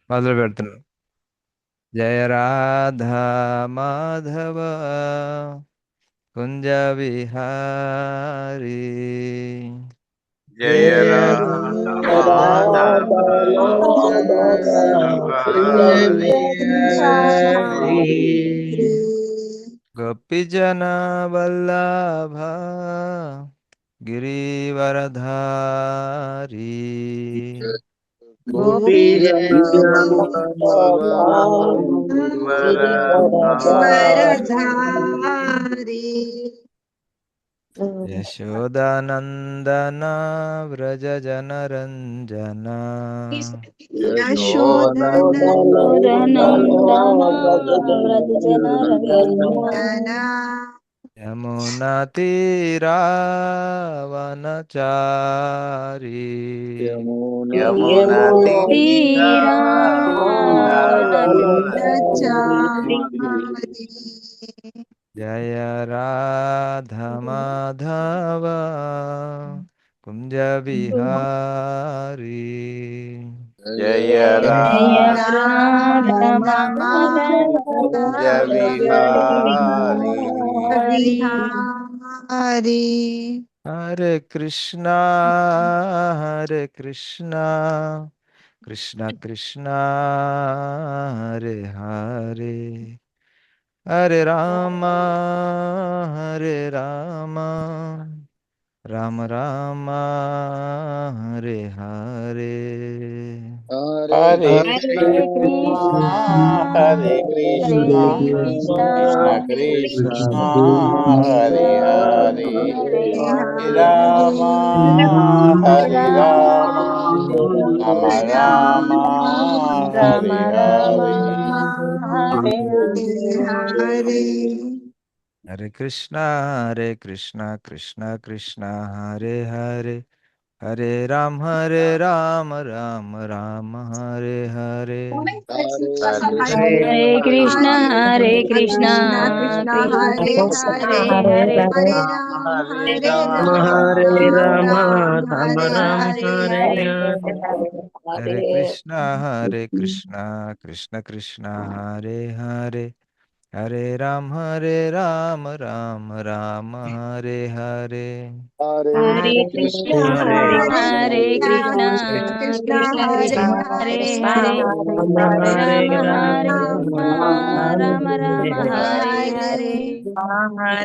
మొదలు పెడుతున్నాను. జయ రాధా మాధవ కుంజ విహారీ. జయ రాధ మాధవ విహారీ. గోపిజన వల్లభ గిరివరధారీ. गिरिवरधारी యశోదానందన వ్రజ జనరంజన यशोदनन्दना व्रज जनरञ्जना యమునా తీరావనచారి. యమునా तीरावनचारि జయ రాధ మాధవ కుంజ విహారీ. జయ जय Radha Radha Vihari. Vihari Hare Krishna Hare Krishna Krishna Krishna Hare Hare Hare Rama Hare Rama Rama Rama Hare Hare. Hare Hare Krishna Krishna, Hare Hare Krishna Krishna, Krishna Krishna Hare Hare. हरे Hare Rama Hare Rama Rama Rama Hare Rama Rama, Hare. Hare हरे Hare Krishna Hare Krishna Krishna Krishna Hare Hare Hare Rama Rama Rama Hare Hare. Hare Hare Krishna, Hare Krishna, Krishna Krishna Krishna हरे Krishna, हरे Hare हरे Rama, हरे Rama Ram Hare Hare Hare Krishna Hare Krishna Krishna Krishna Hare Hare Hare Rama Rama Rama Hare Hare. Hare हरे Krishna, Krishna Hare Krishna, Krishna Krishna हरे Krishna, Hare हरे Hare, Hare हरे Rama, Hare Ram Rama, Rama Rama, हरे Hare हरे Hare.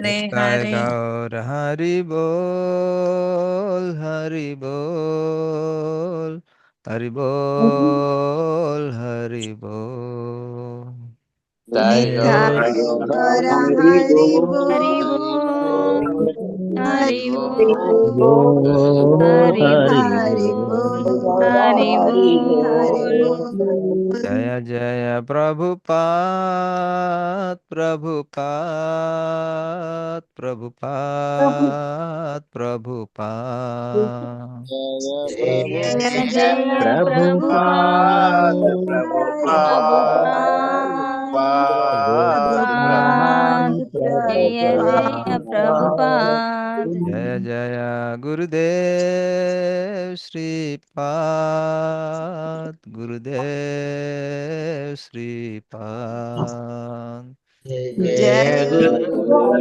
Nitai गौर हरि बोल हरि बोल हरि बोल हरि बोल. निताय गौर हरि हरि बोल बोल, हरि हरि बोल बोल, हरि हरि बोल, बोल हरि हरि बोल. बोल जय जय प्रभुपाद प्रभुपाद प्रभुपाद प्रभुपाद. जय जय जय ప్రభుపాద प्रभुपाद, ప్రభుపాద प्रभुपाद, ప్రభుపాద प्रभुपाद जय जय प्रभुपाद प्रभुपाद. जय जय गुरुदेव श्रीपाद गुरुदेव श्रीपाद. जय गुरुदेव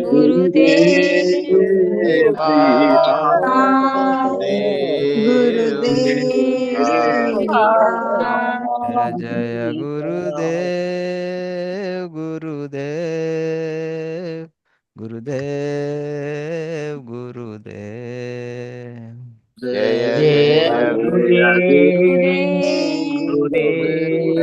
श्रीपाद जय जय गुरुदेव गुरुदेव गुरुदेव गुरुदेव. జయ జయ గురుదేవ్ గురుదేవ్.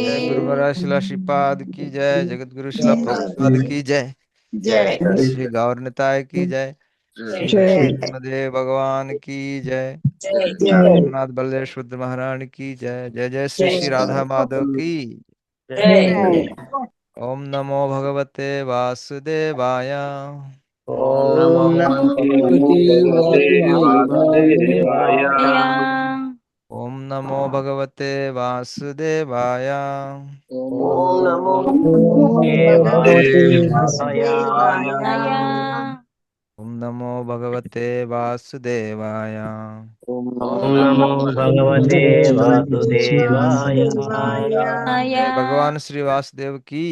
जय गुरु महाराज शिला श्रीपाद की जय. जगत गुरु शिला प्रभुपाद की जय. जय श्री गौर निताय की जय. श्री कृष्णदेव भगवान की जय. जय जगन्नाथ बलदेव शुद्ध महारानी की जय. जय जय श्री श्री राधा माधव की. जय ओम नमो भगवते वासुदेवाय. ఓం నమో భగవతే వాసుదేవాయ. ओम नमो भगवते वासुदेवाय. ఓం నమో भगवते భగవతే वासुदेवाय जय ఓం నమో భగవతే వాసుదేవాయ. ఓం ఓం నమో భగవతే వాసుదేవాయ. జై భగవాన్ శ్రీ వాసుదేవ్ కి.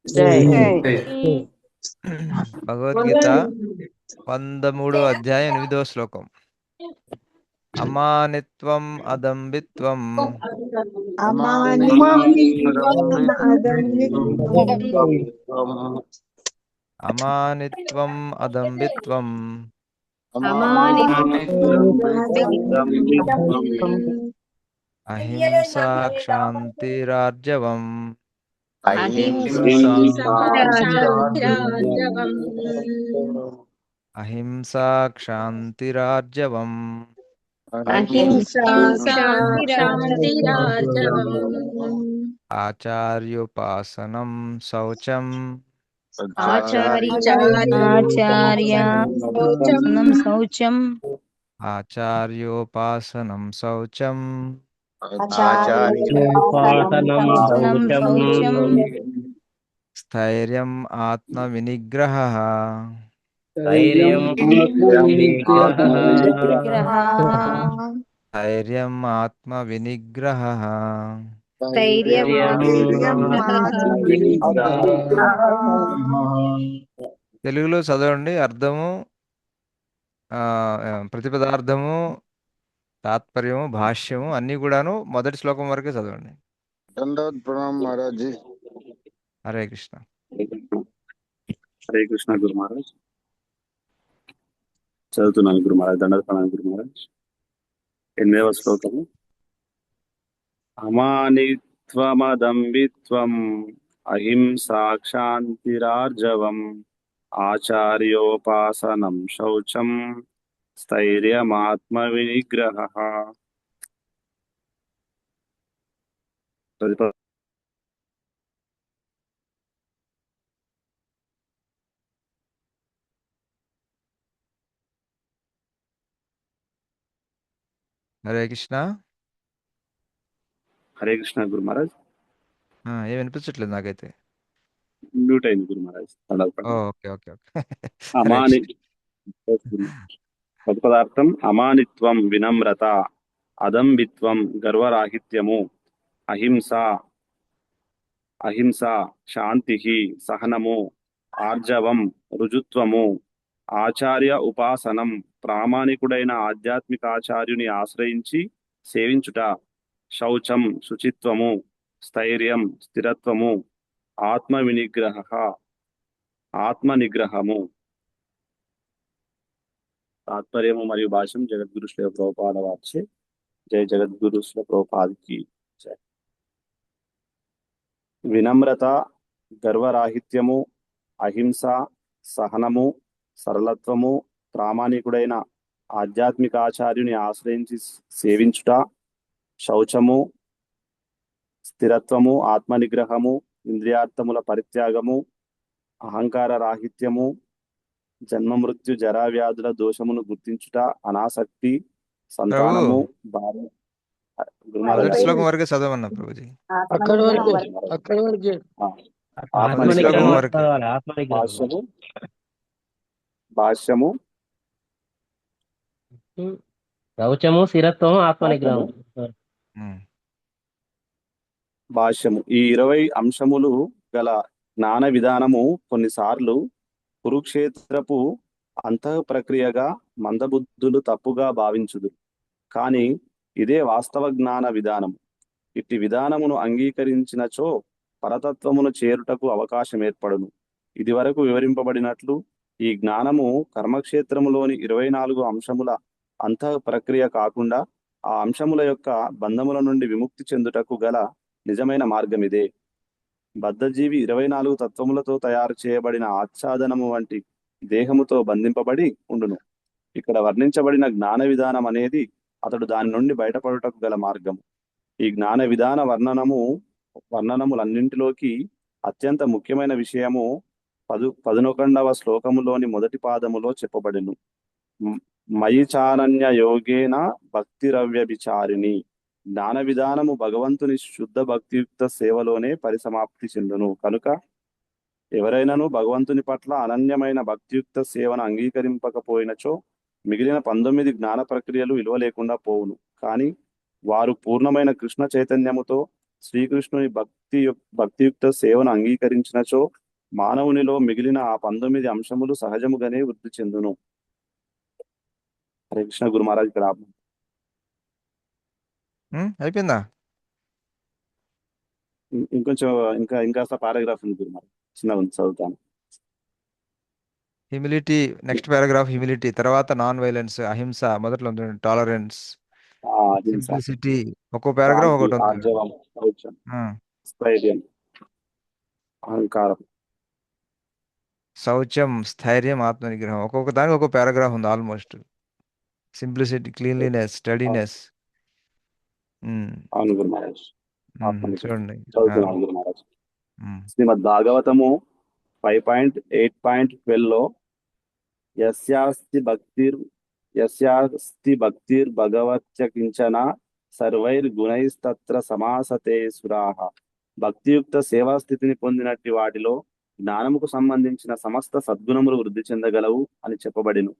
జై. భగవద్గీత 13వ అధ్యాయం 8వ శ్లోకం. అమానిత్వం అదంబిత్వం అమానిత్వం అదంబిత్వం అహింసా క్షాంతిరార్జవం. అహింసా క్షాంతిరార్జవం. ఆచార్యోపాసనం శౌచం. ఆచార్యోపాసనం శౌచం. ఉపాసనం శౌచం. స్థైర్యం ఆత్మవినిగ్రహః. ధైర్యం ధైర్యం ఆత్మవినిగ్రహః. తెలుగులో చదవండి. అర్థము, ప్రతిపదార్థము, తాత్పర్యము, భాష్యము అన్ని కూడాను మొదటి శ్లోకం వరకే చదవండి. హరే కృష్ణ. హరే కృష్ణ గురు మహారాజ్. చదువుతున్నాను గురు మహారాజ్. దండోపాయం గురు మహారాజ్. 8వ శ్లోకము. అమానిత్వమదంబిత్వం అహింసా క్షాంతిరార్జవం ఆచార్యోపాసనం శౌచం స్థైర్యమాత్మవినిగ్రహః. హరే కృష్ణ. హరే కృష్ణ గురు మహారాజ్. ఏం వినిపించట్లేదు నాకైతే. మ్యూట్ అయింది Guru Maharaj. Okay okay okay. అమాని పదార్థం అమానిత్వం వినమ్రత, అదంబిత్వం గర్వరాహిత్యము, అహింస శాంతి సహనము, ఆర్జవం రుజుత్వము, ఆచార్య ఉపాసనం ప్రామాణికుడైన ఆధ్యాత్మికాచార్యుని ఆశ్రయించి సేవించుట, శౌచం శుచిత్వము, స్థైర్యం స్థిరత్వము, ఆత్మనిగ్రహము. తాత్పర్యము మరియు భాష్యం జగద్గురు శ్రీ ప్రభుపాద వాచే. జై జగద్గురు శ్రీ ప్రభుపాదకి జై. వినమ్రత, గర్వరాహిత్యము, అహింస, సహనము, సరళత్వము, ప్రామాణికుడైన ఆధ్యాత్మికాచార్యుని ఆశ్రయించి సేవించుట, శౌచము, స్థిరత్వము, ఆత్మనిగ్రహము, ఇంద్రియార్థముల పరిత్యాగము, అహంకార రాహిత్యము, జన్మ మృత్యు జరా వ్యాధుల దోషమును గుర్తించుట, అనాసక్తి, సంతానము, భార్య. మొదటి శ్లోకం వరకే చదవన్నా ప్రభుజీ. భాష్యము శౌచము స్థిరత్వము ఆత్మనిగ్రహం. భాష్యము. ఈ 20 అంశములు గల జ్ఞాన విధానము కొన్నిసార్లు కురుక్షేత్రపు అంతః ప్రక్రియగా మందబుద్ధులు తప్పుగా భావించుదు. కానీ ఇదే వాస్తవ జ్ఞాన విధానము. ఇట్టి విధానమును అంగీకరించినచో పరతత్వమును చేరుటకు అవకాశం ఏర్పడును. ఇది వరకు వివరింపబడినట్లు ఈ జ్ఞానము కర్మక్షేత్రములోని 24 అంశముల అంతః ప్రక్రియ కాకుండా ఆ అంశముల యొక్క బంధముల నుండి విముక్తి చెందుటకు గల నిజమైన మార్గం ఇదే. బద్ధజీవి 24 తత్వములతో తయారు చేయబడిన ఆచ్ఛాదనము వంటి దేహముతో బంధింపబడి ఉండును. ఇక్కడ వర్ణించబడిన జ్ఞాన విధానం అనేది అతడు దాని నుండి బయటపడుటకు గల మార్గం. ఈ జ్ఞాన విధాన వర్ణనములన్నింటిలోకి అత్యంత ముఖ్యమైన విషయము 11వ శ్లోకములోని మొదటి పాదములో చెప్పబడెను. మయి చానన్య యోగేన భక్తిరవ్యభిచారిణి. జ్ఞాన విధానము భగవంతుని శుద్ధ భక్తియుక్త సేవలోనే పరిసమాప్తి చెందును. కనుక ఎవరైనాను భగవంతుని పట్ల అనన్యమైన భక్తియుక్త సేవను అంగీకరింపకపోయినచో మిగిలిన 19 జ్ఞాన ప్రక్రియలు విలువ లేకుండా పోవును. కానీ వారు పూర్ణమైన కృష్ణ చైతన్యముతో శ్రీకృష్ణుని భక్తియుక్త సేవను అంగీకరించినచో మానవునిలో మిగిలిన ఆ 19 అంశములు సహజముగానే వృద్ధి చెందును. హరే కృష్ణ గురు మహారాజ్. ఇక్కడ అయిపోయిందా? ఇంకొంచెం ఇంకాస్త పారాగ్రాఫ్ ఉంది గురు మహారాజ్, చిన్న ఉంది, చదువుతాను. హ్యూమిలిటీ, నెక్స్ట్ పారాగ్రాఫ్ హ్యూమిలిటీ, తర్వాత నాన్ వైలెన్స్, అహింస, మొదట్లో టాలరెన్స్, అహింస, సింప్లిసిటీ. ఒక్కో పారాగ్రాఫ్ శాంతి, ఒకటి ఉంది. ఆర్జవం, శౌచం, ఆ, స్థైర్యం, అహంకారం, శౌచం, స్థైర్యం, ఆత్మనిగ్రహం. ఒక్కొక్క దానికి ఒక్కొక్క పారాగ్రాఫ్ ఉంది ఆల్మోస్ట్. Simplicity, cleanliness, steadiness. అవును గురు మహారాజ్. ఆత్మనిగ్రహం చూడండి. చదువుతున్నాను గురు మహారాజ్. శ్రీమద్ భాగవతము 5.8.12 లో యస్యాస్తి భక్తిర్ భగవత్యకించన సర్వైర్గుణైస్తత్ర సమాసతే సురాహ. భక్తియుక్త సేవా స్థితిని పొందినట్టి వాటిలో జ్ఞానముకు సంబంధించిన సమస్త సద్గుణములు వృద్ధి చెందగలవు అని చెప్పబడిను.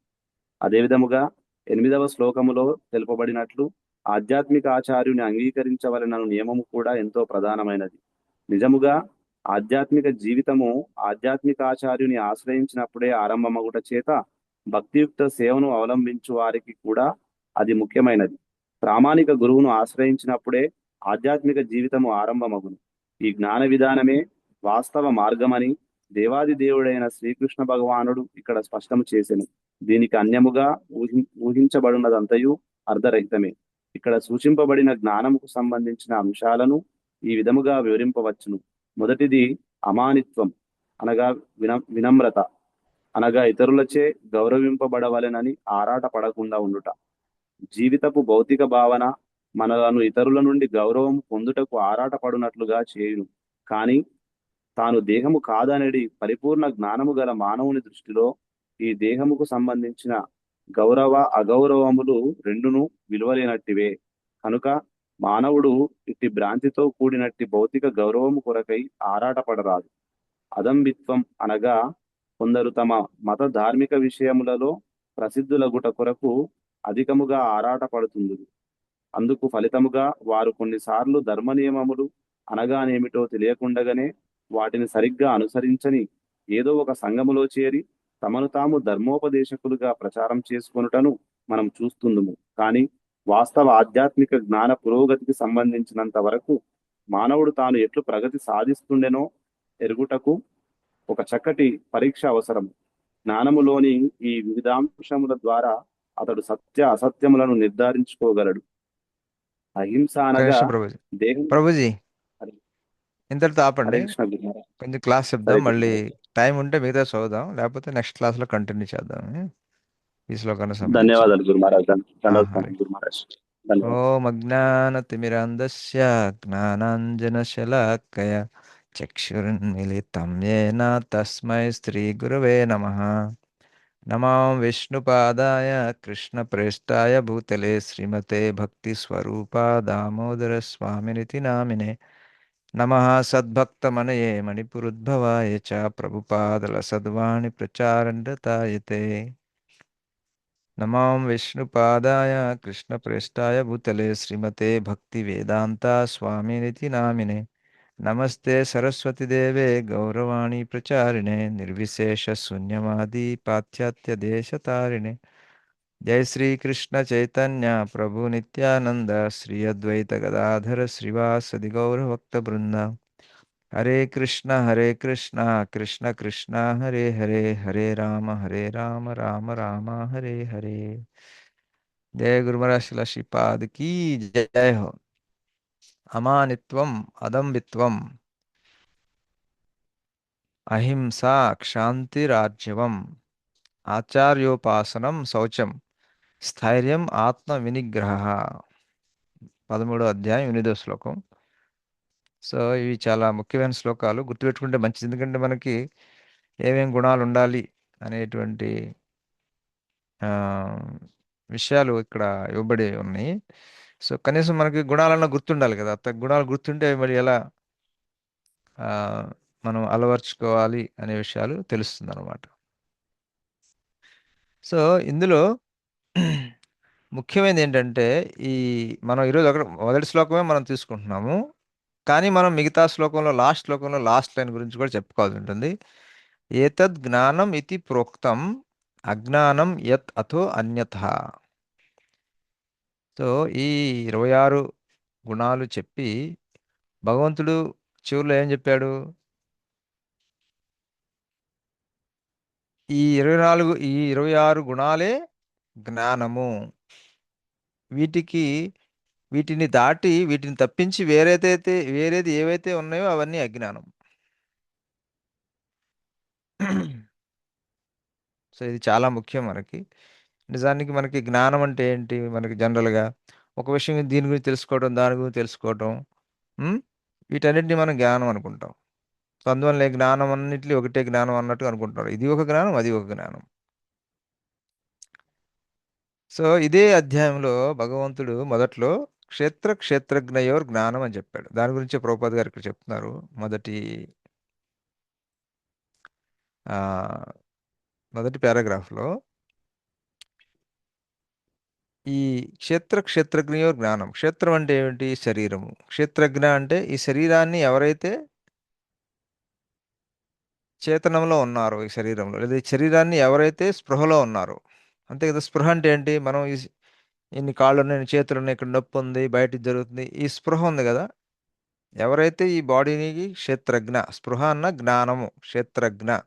అదే విధముగా 8వ శ్లోకములో తెలుపబడినట్లు ఆధ్యాత్మిక ఆచార్యుని అంగీకరించవలనను నియమము కూడా ఎంతో ప్రధానమైనది. నిజముగా ఆధ్యాత్మిక జీవితము ఆధ్యాత్మిక ఆచార్యుని ఆశ్రయించినప్పుడే ఆరంభమగుట చేత భక్తియుక్త సేవను అవలంబించు వారికి కూడా అది ముఖ్యమైనది. ప్రామాణిక గురువును ఆశ్రయించినప్పుడే ఆధ్యాత్మిక జీవితము ఆరంభమగును. ఈ జ్ఞాన విధానమే వాస్తవ మార్గమని దేవాది దేవుడైన శ్రీకృష్ణ భగవానుడు ఇక్కడ స్పష్టము చేసెను. దీనికి అన్యముగా ఊహించబడినదంతయు అర్ధరహితమే. ఇక్కడ సూచింపబడిన జ్ఞానముకు సంబంధించిన అంశాలను ఈ విధముగా వివరింపవచ్చును. మొదటిది అమానిత్వం, అనగా వినమ్రత, అనగా ఇతరులచే గౌరవింపబడవలెనని ఆరాట పడకుండా ఉండుట. జీవితపు భౌతిక భావన మనలను ఇతరుల నుండి గౌరవం పొందుటకు ఆరాట పడునట్లుగా చేయును. కానీ తాను దేహము కాదనేది పరిపూర్ణ జ్ఞానము గల మానవుని దృష్టిలో ఈ దేహముకు సంబంధించిన గౌరవ అగౌరవములు రెండును విలువలేనట్టివే. కనుక మానవుడు ఇట్టి భ్రాంతితో కూడినట్టి భౌతిక గౌరవము కొరకై ఆరాటపడరాదు. అదంబిత్వం అనగా కొందరు తమ మత ధార్మిక విషయములలో ప్రసిద్ధులగుట కొరకు అధికముగా ఆరాటపడుతుందురు. అందుకు ఫలితముగా వారు కొన్నిసార్లు ధర్మ నియమములు అనగానేమిటో తెలియకుండగానే వాటిని సరిగ్గా అనుసరించని ఏదో ఒక సంఘములో చేరి తమను తాము ధర్మోపదేశకులుగా ప్రచారం చేసుకొనుటను మనం చూస్తుందుము. కానీ వాస్తవ ఆధ్యాత్మిక జ్ఞాన పురోగతికి సంబంధించినంత వరకు మానవుడు తాను ఎట్లు ప్రగతి సాధిస్తుండెనో ఎరుగుటకు ఒక చక్కటి పరీక్ష అవసరం. జ్ఞానములోని ఈ వివిధాంశముల ద్వారా అతడు సత్య అసత్యములను నిర్ధారించుకోగలడు. అహింస అనగా దేహం. ప్రభుజీ ఇంతటితో ఆపండి, హరే కృష్ణ గురు మహారాజ్. కొంచెం క్లాస్ చెప్దాం. మళ్ళీ టైం ఉంటే మిగతా చదువుదాం, లేకపోతే నెక్స్ట్ క్లాస్ లో కంటిన్యూ చేద్దాం ఈ శ్లోకాన్ని సంబంధించి. ధన్యవాదాలు గురు మహారాజ్. హరే. గురు మహారాజ్. ధన్యవాదాలు. ఓం అజ్ఞానతిమిరాంధస్య జ్ఞానాంజనశలాకయ చక్షురున్మిలితం యేన తస్మై శ్రీ గురవే నమః. నమో విష్ణుపాదాయ కృష్ణప్రేష్టాయ భూతలే శ్రీమతే భక్తిస్వరూపా దామోదర స్వామినితి నామినే. నమః సద్భక్తమనయే మణిపురుద్భవాయ చ ప్రభుపాదల సద్వాణి ప్రచారండతాయతే. నమో విష్ణుపాదాయ కృష్ణప్రేష్టాయ భూతలే శ్రీమతే భక్తివేదాంత స్వామినితి నామినే. నమస్తే సరస్వతి దేవే గౌరవాణి ప్రచారిణే నిర్విశేష శూన్యవాది పాశ్చాత్య దేశతారిణే. జై శ్రీ కృష్ణ చైతన్య ప్రభు నిత్యానంద శ్రీ అద్వైత గదాధర శ్రీవాసది గౌరభక్త బృంద. హరే కృష్ణ కృష్ణ కృష్ణ హరే హరే, హరే రామ రామ రామ హరే హరే. జయ గురుమహారాజ్ శిల శ్రీపాద్ కీ జయ హో. అమానిత్వం, అదంబిత్వం, అహింసా, క్షాంతిరాజ్యవం, ఆచార్యోపాసనం, శౌచం, స్థైర్యం, ఆత్మ వినిగ్రహ. 13వ అధ్యాయం 8వ శ్లోకం. సో ఇవి చాలా ముఖ్యమైన శ్లోకాలు, గుర్తుపెట్టుకుంటే మంచిది. ఎందుకంటే మనకి ఏమేం గుణాలు ఉండాలి అనేటువంటి విషయాలు ఇక్కడ ఇవ్వబడి ఉన్నాయి. సో కనీసం మనకి గుణాలన్నా గుర్తుండాలి కదా. గుణాలు గుర్తుంటే మరి ఎలా మనం అలవర్చుకోవాలి అనే విషయాలు తెలుస్తుంది అనమాట. సో ఇందులో ముఖ్యమైనది ఏంటంటే ఈ మనం ఈరోజు ఒక మొదటి శ్లోకమే మనం తీసుకుంటున్నాము. కానీ మనం మిగతా శ్లోకంలో లాస్ట్ లైన్ గురించి కూడా చెప్పుకోవాల్సి ఉంటుంది. ఏతద్ జ్ఞానం ఇతి ప్రోక్తం అజ్ఞానం యత్ అథో అన్యథ. సో ఈ 26 గుణాలు చెప్పి భగవంతుడు చివరిలో ఏం చెప్పాడు? ఈ 26 గుణాలే జ్ఞానము. వీటికి వీటిని దాటి వీటిని తప్పించి వేరేది ఏవైతే ఉన్నాయో అవన్నీ అజ్ఞానం. సో ఇది చాలా ముఖ్యం మనకి. నిజానికి మనకి జ్ఞానం అంటే ఏంటి? మనకి జనరల్గా ఒక విషయం దీని గురించి తెలుసుకోవడం, దాని గురించి తెలుసుకోవడం, ఉమ్, వీటన్నిటిని మనం జ్ఞానం అనుకుంటాం. సో అందువల్ల జ్ఞానం అన్నింటినీ ఒకటే జ్ఞానం అన్నట్టు అనుకుంటారు. ఇది ఒక జ్ఞానం, అది ఒక జ్ఞానం. సో ఇదే అధ్యాయంలో భగవంతుడు మొదట్లో క్షేత్రజ్ఞయోర్ జ్ఞానం అని చెప్పాడు. దాని గురించి ప్రభుపాద్ గారు ఇక్కడ చెప్తున్నారు. ఆ మొదటి పారాగ్రాఫ్లో ఈ క్షేత్రజ్ఞయోర్ జ్ఞానం. క్షేత్రం అంటే ఏమిటి? శరీరము. క్షేత్రజ్ఞ అంటే ఈ శరీరాన్ని ఎవరైతే చేతనంలో ఉన్నారో, ఈ శరీరంలో, లేదా ఈ శరీరాన్ని ఎవరైతే స్పృహలో ఉన్నారో. అంతే కదా. స్పృహ అంటే ఏంటి? మనం ఇన్ని కాళ్ళు ఉన్నాయి, ఇన్ని చేతులు ఉన్నాయి, ఇక్కడ నొప్పి ఉంది, బయట ఇది జరుగుతుంది, ఈ స్పృహ ఉంది కదా. ఎవరైతే ఈ బాడీకి క్షేత్రజ్ఞ, స్పృహ అన్న జ్ఞానము, క్షేత్రజ్ఞ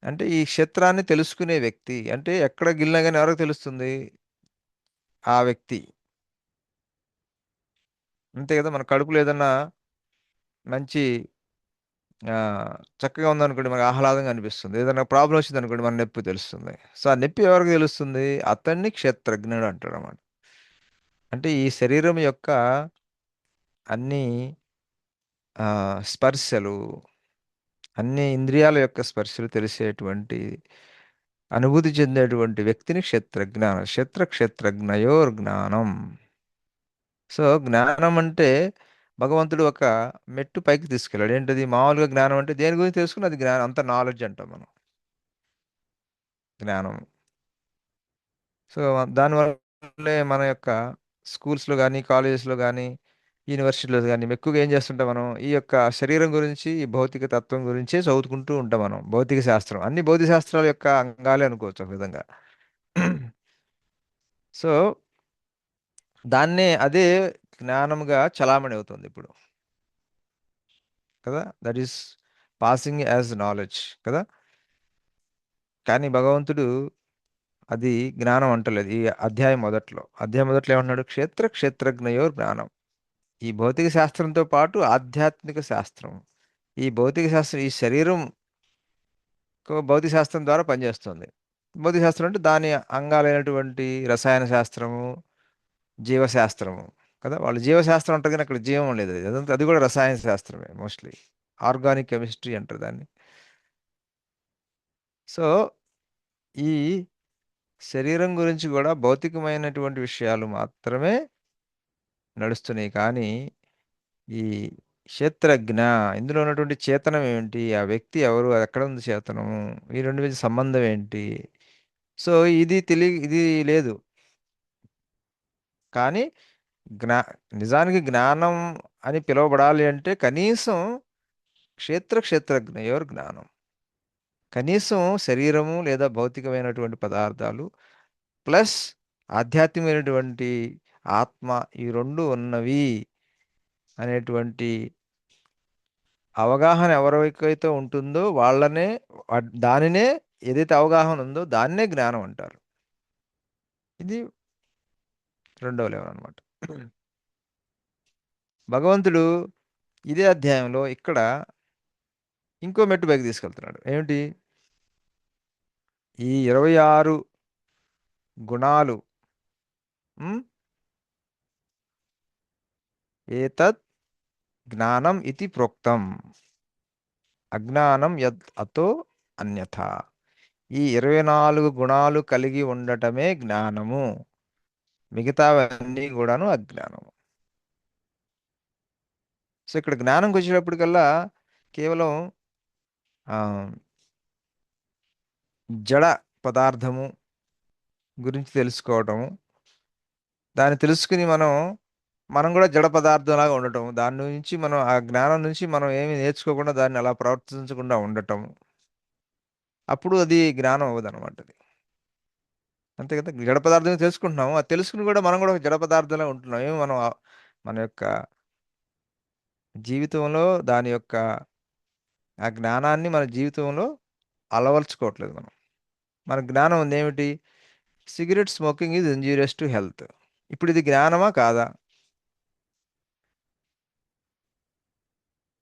అంటే ఈ క్షేత్రాన్ని తెలుసుకునే వ్యక్తి. అంటే ఎక్కడ గిల్లినా కానీ ఎవరికి తెలుస్తుంది? ఆ వ్యక్తి. అంతే కదా. మన కడుపులో ఏదన్నా మంచి ఆ, చక్కగా ఉందనుకోండి, మనకు ఆహ్లాదంగా అనిపిస్తుంది. ఏదైనా ప్రాబ్లం వచ్చింది అనుకోండి, మన నొప్పి తెలుస్తుంది. సో ఆ నొప్పి ఎవరికి తెలుస్తుంది? అతన్ని క్షేత్రజ్ఞుడు అంటాడు అన్నమాట. అంటే ఈ శరీరం యొక్క అన్ని స్పర్శలు, అన్ని ఇంద్రియాల యొక్క స్పర్శలు తెలిసేటువంటి, అనుభూతి చెందేటువంటి వ్యక్తిని క్షేత్రజ్ఞయోర్ జ్ఞానం. సో జ్ఞానం అంటే భగవంతుడు ఒక మెట్టు పైకి తీసుకెళ్ళాడు. ఏంటది? మామూలుగా జ్ఞానం అంటే దేని గురించి తెలుసుకుని అది జ్ఞానం, అంత నాలెడ్జ్ అంటాం మనం జ్ఞానం. సో దానివల్లే మన యొక్క స్కూల్స్లో కానీ, కాలేజెస్లో కానీ, యూనివర్సిటీలో కానీ ఎక్కువగా ఏం చేస్తుంటాం మనం? ఈ యొక్క శరీరం గురించి, ఈ భౌతిక తత్వం గురించే చదువుకుంటూ ఉంటాం మనం. భౌతిక శాస్త్రం, అన్ని భౌతిక శాస్త్రాల యొక్క అంగాలే అనుకోవచ్చు ఒక విధంగా. సో అదే జ్ఞానముగా చలామణి అవుతుంది ఇప్పుడు కదా. That is passing as knowledge కదా. కానీ భగవంతుడు అది జ్ఞానం అంటలేదు. ఈ అధ్యాయం మొదట్లో ఏమంటున్నాడు? క్షేత్రజ్ఞయోర్ జ్ఞానం. ఈ భౌతిక శాస్త్రంతో పాటు ఆధ్యాత్మిక శాస్త్రం. ఈ భౌతిక శాస్త్రం ఈ శరీరం భౌతిక శాస్త్రం ద్వారా పనిచేస్తుంది. భౌతిక శాస్త్రం అంటే దాని అంగాలైనటువంటి రసాయన శాస్త్రము, జీవశాస్త్రము కదా. వాళ్ళు జీవశాస్త్రం అంటారు కానీ అక్కడ జీవం లేదు. అది కూడా రసాయన శాస్త్రమే మోస్ట్లీ. ఆర్గానిక్ కెమిస్ట్రీ అంటారు దాన్ని. సో ఈ శరీరం గురించి కూడా భౌతికమైనటువంటి విషయాలు మాత్రమే నడుస్తున్నాయి. కానీ ఈ క్షేత్రజ్ఞ, ఇందులో ఉన్నటువంటి చేతనం ఏమిటి? ఆ వ్యక్తి ఎవరు? అది ఎక్కడ ఉంది చేతనము? ఈ రెండు మధ్య సంబంధం ఏంటి? సో ఇది లేదు. కానీ జ్ఞా నిజానికి జ్ఞానం అని పిలువబడాలి అంటే కనీసం క్షేత్రజ్ఞయోర్ జ్ఞానం. కనీసం శరీరము లేదా భౌతికమైనటువంటి పదార్థాలు ప్లస్ ఆధ్యాత్మికమైనటువంటి ఆత్మ, ఈ రెండు ఉన్నవి అనేటువంటి అవగాహన ఎవరికైతే ఉంటుందో వాళ్ళనే, దానినే, ఏదైతే అవగాహన ఉందో దాన్నే జ్ఞానం అంటారు. ఇది రెండవ లెవెల్ అనమాట. భగవంతుడు ఇదే అధ్యాయంలో ఇక్కడ ఇంకో మెట్టు పైకి తీసుకెళ్తున్నాడు. ఏమిటి? ఈ 26 గుణాలు, ఉమ్, ఏతత్ జ్ఞానం ఇది ప్రోక్తం అజ్ఞానం యద్ అతో అన్యథ. ఈ 24 గుణాలు కలిగి ఉండటమే జ్ఞానము, మిగతావన్నీ కూడాను అజ్ఞానము. సో ఇక్కడ జ్ఞానంకి వచ్చేటప్పటికల్లా కేవలం ఆ, జడ పదార్థము గురించి తెలుసుకోవటము, దాన్ని తెలుసుకుని మనం కూడా జడ పదార్థంలాగా ఉండటం, దాని నుంచి మనం ఆ జ్ఞానం నుంచి మనం ఏమి నేర్చుకోకుండా దాన్ని అలా ప్రవర్తించకుండా ఉండటం, అప్పుడు అది జ్ఞానం అవ్వదు అనమాట. అది అంతే కదా, జడ పదార్థం తెలుసుకుంటున్నాము, అది తెలుసుకుని కూడా మనం కూడా ఒక జడ పదార్థంలా ఉంటున్నాం. ఏమి మనం మన యొక్క జీవితంలో దాని యొక్క ఆ జ్ఞానాన్ని మన జీవితంలో అలవర్చుకోవట్లేదు మనం. మన జ్ఞానం ఉంది ఏమిటి? Cigarette smoking is injurious to health. ఇప్పుడు ఇది జ్ఞానమా కాదా?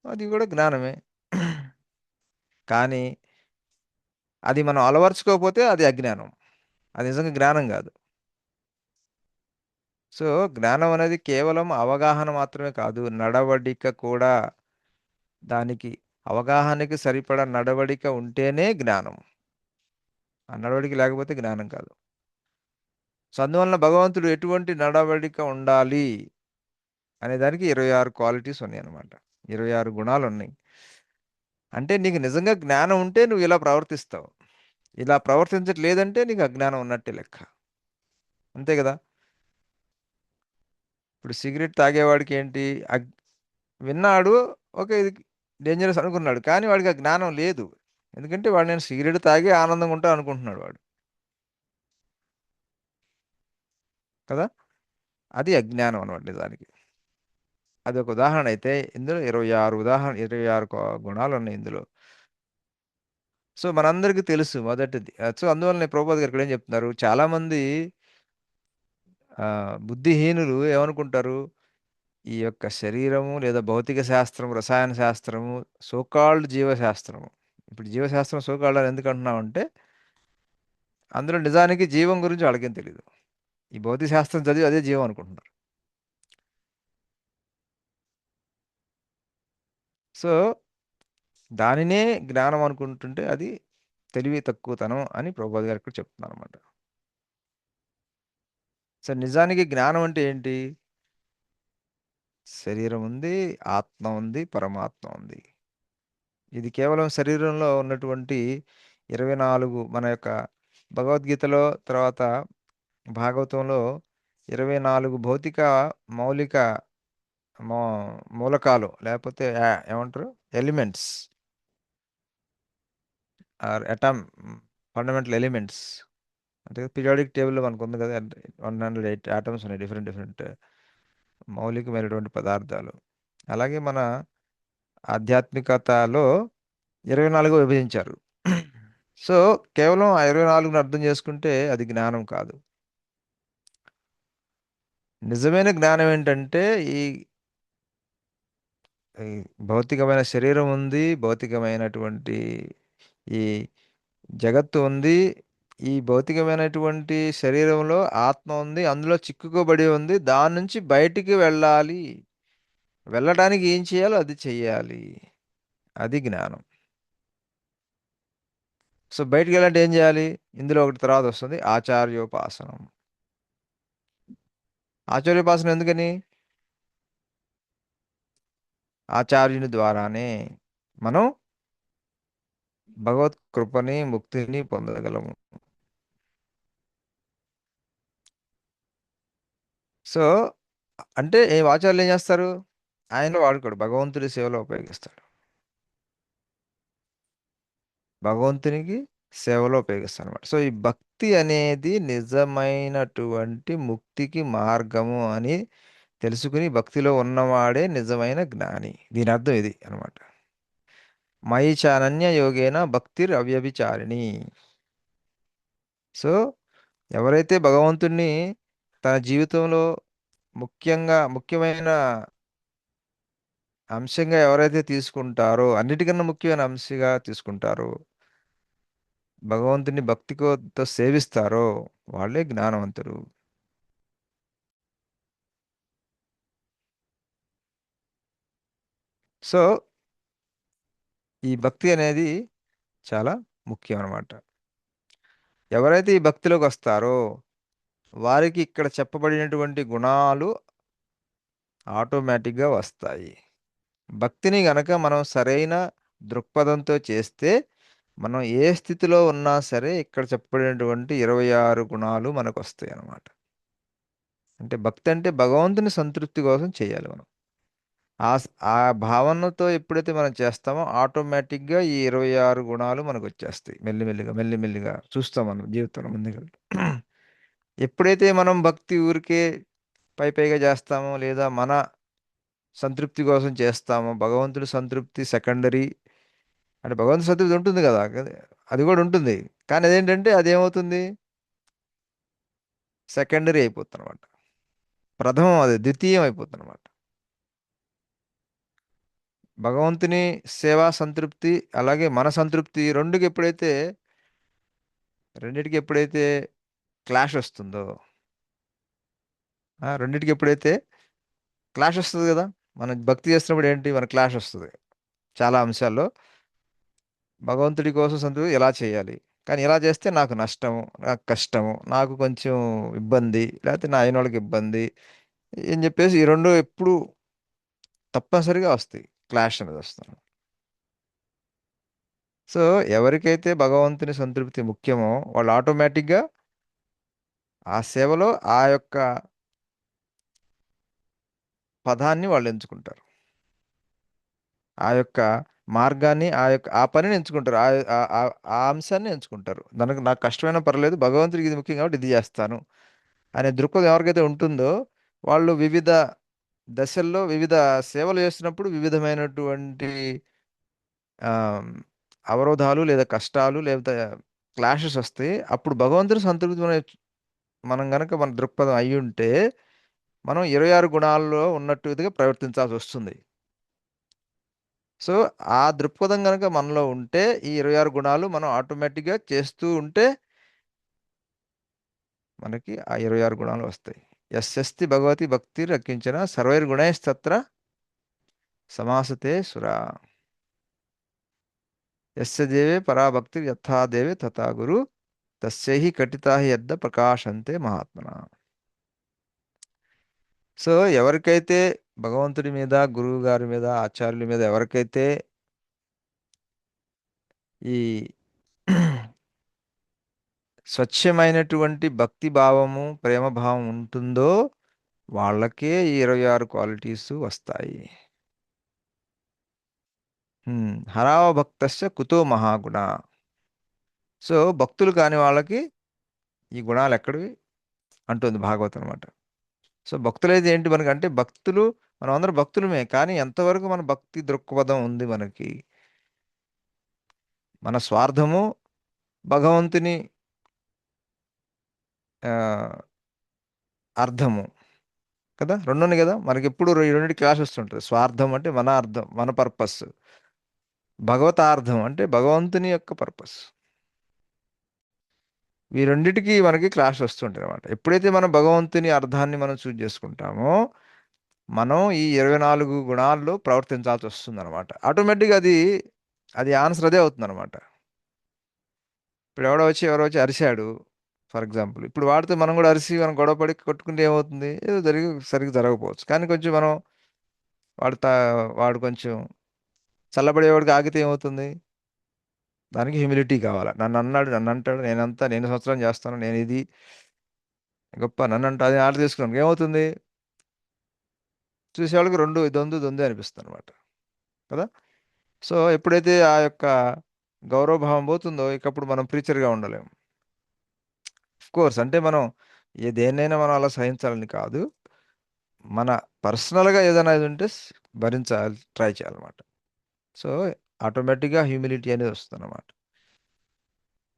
అది కూడా జ్ఞానమే. కానీ అది మనం అలవర్చుకోకపోతే అది అజ్ఞానం, అది నిజంగా జ్ఞానం కాదు. సో జ్ఞానం అనేది కేవలం అవగాహన మాత్రమే కాదు, నడవడిక కూడా. దానికి అవగాహనకి సరిపడా నడవడిక ఉంటేనే జ్ఞానం. ఆ నడవడిక లేకపోతే జ్ఞానం కాదు. సో అందువలన భగవంతుడు ఎటువంటి నడవడిక ఉండాలి అనే దానికి 26 క్వాలిటీస్ ఉన్నాయి అన్నమాట. 26 గుణాలు ఉన్నాయి. అంటే నీకు నిజంగా జ్ఞానం ఉంటే నువ్వు ఇలా ప్రవర్తిస్తావు, ఇలా ప్రవర్తించట్లేదంటే నీకు అజ్ఞానం ఉన్నట్టే లెక్క. అంతే కదా. ఇప్పుడు సిగరెట్ తాగేవాడికి ఏంటి? విన్నాడు, ఓకే ఇది డేంజరస్ అనుకున్నాడు, కానీ వాడికి ఆ జ్ఞానం లేదు. ఎందుకంటే వాడు నేను సిగరెట్ తాగి ఆనందంగా ఉంటా అనుకుంటున్నాడు వాడు, కదా. అది అజ్ఞానం అనమాట నిజానికి. అది ఒక ఉదాహరణ అయితే, ఇందులో 26 గుణాలు ఉన్నాయి ఇందులో. సో మనందరికీ తెలుసు మొదటిది. సో అందువల్ల ప్రభుపాద్ గారు ఇక్కడ ఏం చెప్తున్నారు, చాలామంది బుద్ధిహీనులు ఏమనుకుంటారు, ఈ యొక్క శరీరము లేదా భౌతిక శాస్త్రం, రసాయన శాస్త్రము, సోకాల్డ్ జీవశాస్త్రము. ఇప్పుడు జీవశాస్త్రం సోకాల్డ్ అని ఎందుకు అంటున్నామంటే, అందులో నిజానికి జీవం గురించి వాళ్ళకేం తెలియదు. ఈ భౌతిక శాస్త్రం చదివి అదే జీవం అనుకుంటున్నారు. సో దానినే జ్ఞానం అనుకుంటుంటే అది తెలివి తక్కువతనం అని ప్రభుపాద్ గారు ఇక్కడ చెప్తున్నారు అనమాట. సో నిజానికి జ్ఞానం అంటే ఏంటి? శరీరం ఉంది, ఆత్మ ఉంది, పరమాత్మ ఉంది. ఇది కేవలం శరీరంలో ఉన్నటువంటి 24 మన యొక్క భగవద్గీతలో, తర్వాత భాగవతంలో 24 భౌతిక మౌలిక మూలకాలు, లేకపోతే ఏమంటారు, elements are atom, fundamental elements. అంటే పీరియాడిక్ టేబుల్లో మనకు ఉంది కదా, 108 ఆటమ్స్ ఉన్నాయి, డిఫరెంట్ డిఫరెంట్ మౌలికమైనటువంటి పదార్థాలు. అలాగే మన ఆధ్యాత్మికతలో 24 విభజించారు. సో కేవలం ఆ 24ని అర్థం చేసుకుంటే అది జ్ఞానం కాదు. నిజమైన జ్ఞానం ఏంటంటే, ఈ ఈ భౌతికమైన శరీరం ఉంది, భౌతికమైనటువంటి ఈ జగత్తు ఉంది, ఈ భౌతికమైనటువంటి శరీరంలో ఆత్మ ఉంది, అందులో చిక్కుకోబడి ఉంది, దాని నుంచి బయటికి వెళ్ళాలి, వెళ్ళడానికి ఏం చేయాలో అది చెయ్యాలి, అది జ్ఞానం. సో బయటికి వెళ్ళాలంటే ఏం చేయాలి? ఇందులో ఒకటి తర్వాత వస్తుంది, ఆచార్యోపాసనం. ఆచార్యోపాసన ఎందుకని? ఆచార్యుని ద్వారానే మనం భగవత్ కృపని, ముక్తిని పొందగలము. సో అంటే ఆచార్యులు ఏం చేస్తారు? ఆయన వాడుకోడు, భగవంతుడి సేవలో ఉపయోగిస్తాడు, భగవంతునికి సేవలో ఉపయోగిస్తాడు అనమాట. సో ఈ భక్తి అనేది నిజమైనటువంటి ముక్తికి మార్గము అని తెలుసుకుని భక్తిలో ఉన్నవాడే నిజమైన జ్ఞాని. దీని అర్థం ఇది అనమాట. మయి చానన్య యోగేన భక్తిర్ అవ్యభిచారిణి. సో ఎవరైతే భగవంతుణ్ణి తన జీవితంలో ముఖ్యమైన అంశంగా ఎవరైతే తీసుకుంటారో, అన్నిటికన్నా ముఖ్యమైన అంశంగా తీసుకుంటారో, భగవంతుని భక్తితో సేవిస్తారో, వాళ్ళే జ్ఞానవంతులు. సో ఈ భక్తి అనేది చాలా ముఖ్యం అన్నమాట. ఎవరైతే ఈ భక్తిలోకి వస్తారో వారికి ఇక్కడ చెప్పబడినటువంటి గుణాలు ఆటోమేటిక్గా వస్తాయి. భక్తిని గనక మనం సరైన దృక్పథంతో చేస్తే మనం ఏ స్థితిలో ఉన్నా సరే ఇక్కడ చెప్పబడినటువంటి 26 గుణాలు మనకు వస్తాయి అన్నమాట. అంటే భక్తి అంటే భగవంతుని సంతృప్తి కోసం చేయాలి మనం. ఆ భావనతో ఎప్పుడైతే మనం చేస్తామో ఆటోమేటిక్గా ఈ 26 గుణాలు మనకు వచ్చేస్తాయి. మెల్లిమెల్లిగా మెల్లిమెల్లిగా చూస్తాం మనం జీవితంలో ముందుగా. ఎప్పుడైతే మనం భక్తి ఊరికే పైగా చేస్తామో లేదా మన సంతృప్తి కోసం చేస్తామో, భగవంతుడి సంతృప్తి సెకండరీ. అంటే భగవంతుడి సంతృప్తి ఉంటుంది కదా, అది కూడా ఉంటుంది. కానీ అదేంటంటే అదేమవుతుంది, సెకండరీ అయిపోతుంది అనమాట. ప్రథమం అది ద్వితీయం అయిపోతుంది అనమాట. భగవంతుని సేవా సంతృప్తి అలాగే మన సంతృప్తి రెండిటికి ఎప్పుడైతే క్లాష్ వస్తుందో, రెండిటికి ఎప్పుడైతే క్లాష్ వస్తుంది కదా, మనం భక్తి చేస్తున్నప్పుడు ఏంటి మన క్లాష్ వస్తుంది చాలా అంశాల్లో. భగవంతుడి కోసం సంతృప్తి ఎలా చేయాలి, కానీ ఎలా చేస్తే నాకు నష్టము, నాకు కష్టము, నాకు కొంచెం ఇబ్బంది, లేకపోతే నా అయిన వాళ్ళకి ఇబ్బంది అని చెప్పేసి ఈ రెండు ఎప్పుడు తప్పనిసరిగా వస్తాయి, క్లాష్ అనేది వస్తుంది. సో ఎవరికైతే భగవంతుని సంతృప్తి ముఖ్యమో వాళ్ళు ఆటోమేటిక్గా ఆ సేవలో ఆ యొక్క పదాన్ని వాళ్ళు ఎంచుకుంటారు, ఆ యొక్క మార్గాన్ని, ఆ పనిని ఎంచుకుంటారు, ఆ అంశాన్ని ఎంచుకుంటారు. నాకు కష్టమైనా పర్లేదు, భగవంతుడికి ఇది ముఖ్యం కాబట్టి ఇది చేస్తాను అనే దృక్పథం ఎవరికైతే ఉంటుందో వాళ్ళు వివిధ దశల్లో వివిధ సేవలు చేస్తున్నప్పుడు వివిధమైనటువంటి ఆ, అవరోధాలు లేదా కష్టాలు లేదా క్లాషెస్ వస్తాయి. అప్పుడు భగవంతుని సంతృప్తి మనం గనక మన దృక్పథం అయి ఉంటే మనం 26 గుణాల్లో ఉన్నట్టుగా ప్రవర్తించాల్సి వస్తుంది. సో ఆ దృక్పథం కనుక మనలో ఉంటే ఈ 26 గుణాలు మనం ఆటోమేటిక్గా చేస్తూ ఉంటే మనకి ఆ 26 గుణాలు వస్తాయి. యస్యస్తి భగవతి భక్తి రక్షించిన సర్వైర్గుణైస్తత్ర సమాసతే సురా. యస్య దేవే పరాభక్తి యథా దేవే తథా గురు తస్యైహి కటితా హి యద్ద ప్రకాశంతే మహాత్మన. సో ఎవరికైతే భగవంతుడి మీద, గురువు గారి మీద, ఆచార్యుల మీద ఎవరికైతే ఈ స్వచ్ఛమైనటువంటి భక్తి భావము, ప్రేమ భావం ఉంటుందో వాళ్ళకే ఈ 26 క్వాలిటీస్ వస్తాయి. హరావ భక్తస్య కుతో మహాగుణ. సో భక్తులు కాని వాళ్ళకి ఈ గుణాలు ఎక్కడివి అంటుంది భాగవతం అనమాట. సో భక్తులైతే ఏంటి మనకి అంటే భక్తులు, మనం అందరం భక్తులమే, కానీ ఎంతవరకు మన భక్తి దృక్పథం ఉంది మనకి, మన స్వార్థము భగవంతుని ఆ, అర్థము కదా, రెండు ఉన్నాయి కదా మనకి. ఎప్పుడు ఈ రెండింటి క్లాస్ వస్తుంటుంది. స్వార్థం అంటే మన అర్థం, మన పర్పస్. భగవతార్థం అంటే భగవంతుని యొక్క పర్పస్. ఈ రెండిటికి మనకి క్లాష్ వస్తుంటాయి అనమాట. ఎప్పుడైతే మనం భగవంతుని అర్థాన్ని మనం చూజ్ చేసుకుంటామో మనం ఈ 24 గుణాల్లో ప్రవర్తించాల్సి వస్తుంది అనమాట. ఆటోమేటిక్గా అది ఆన్సర్ అదే అవుతుంది అనమాట. ఇప్పుడు ఎవరో వచ్చి అరిశాడు ఫర్ ఎగ్జాంపుల్, ఇప్పుడు వాడితే మనం కూడా అరిసి మనం గొడవపడి కొట్టుకుంటే ఏమవుతుంది, ఏదో సరిగ్గా జరగకపోవచ్చు. కానీ కొంచెం మనం వాడు కొంచెం చల్లబడేవాడికి ఆగితే ఏమవుతుంది, దానికి హ్యూమిలిటీ కావాలి. నన్ను అంటాడు, నేను సంవత్సరం చేస్తాను, నేను ఇది గొప్ప, నన్ను అంటే అది ఆర్డర్ తీసుకున్నాను, ఏమవుతుంది, చూసేవాళ్ళకి దొందు అనిపిస్తుంది అనమాట కదా. సో ఎప్పుడైతే ఆ యొక్క గౌరవభావం పోతుందో ఇకప్పుడు మనం ప్రీచర్గా ఉండలేము. కోర్స్ అంటే మనం దేన్నైనా మనం అలా సహించాలని కాదు, మన పర్సనల్గా ఏదైనా ఇది ఉంటే భరించాలి, ట్రై చేయాలన్నమాట. సో ఆటోమేటిక్గా హ్యూమిలిటీ అనేది వస్తుంది అన్నమాట.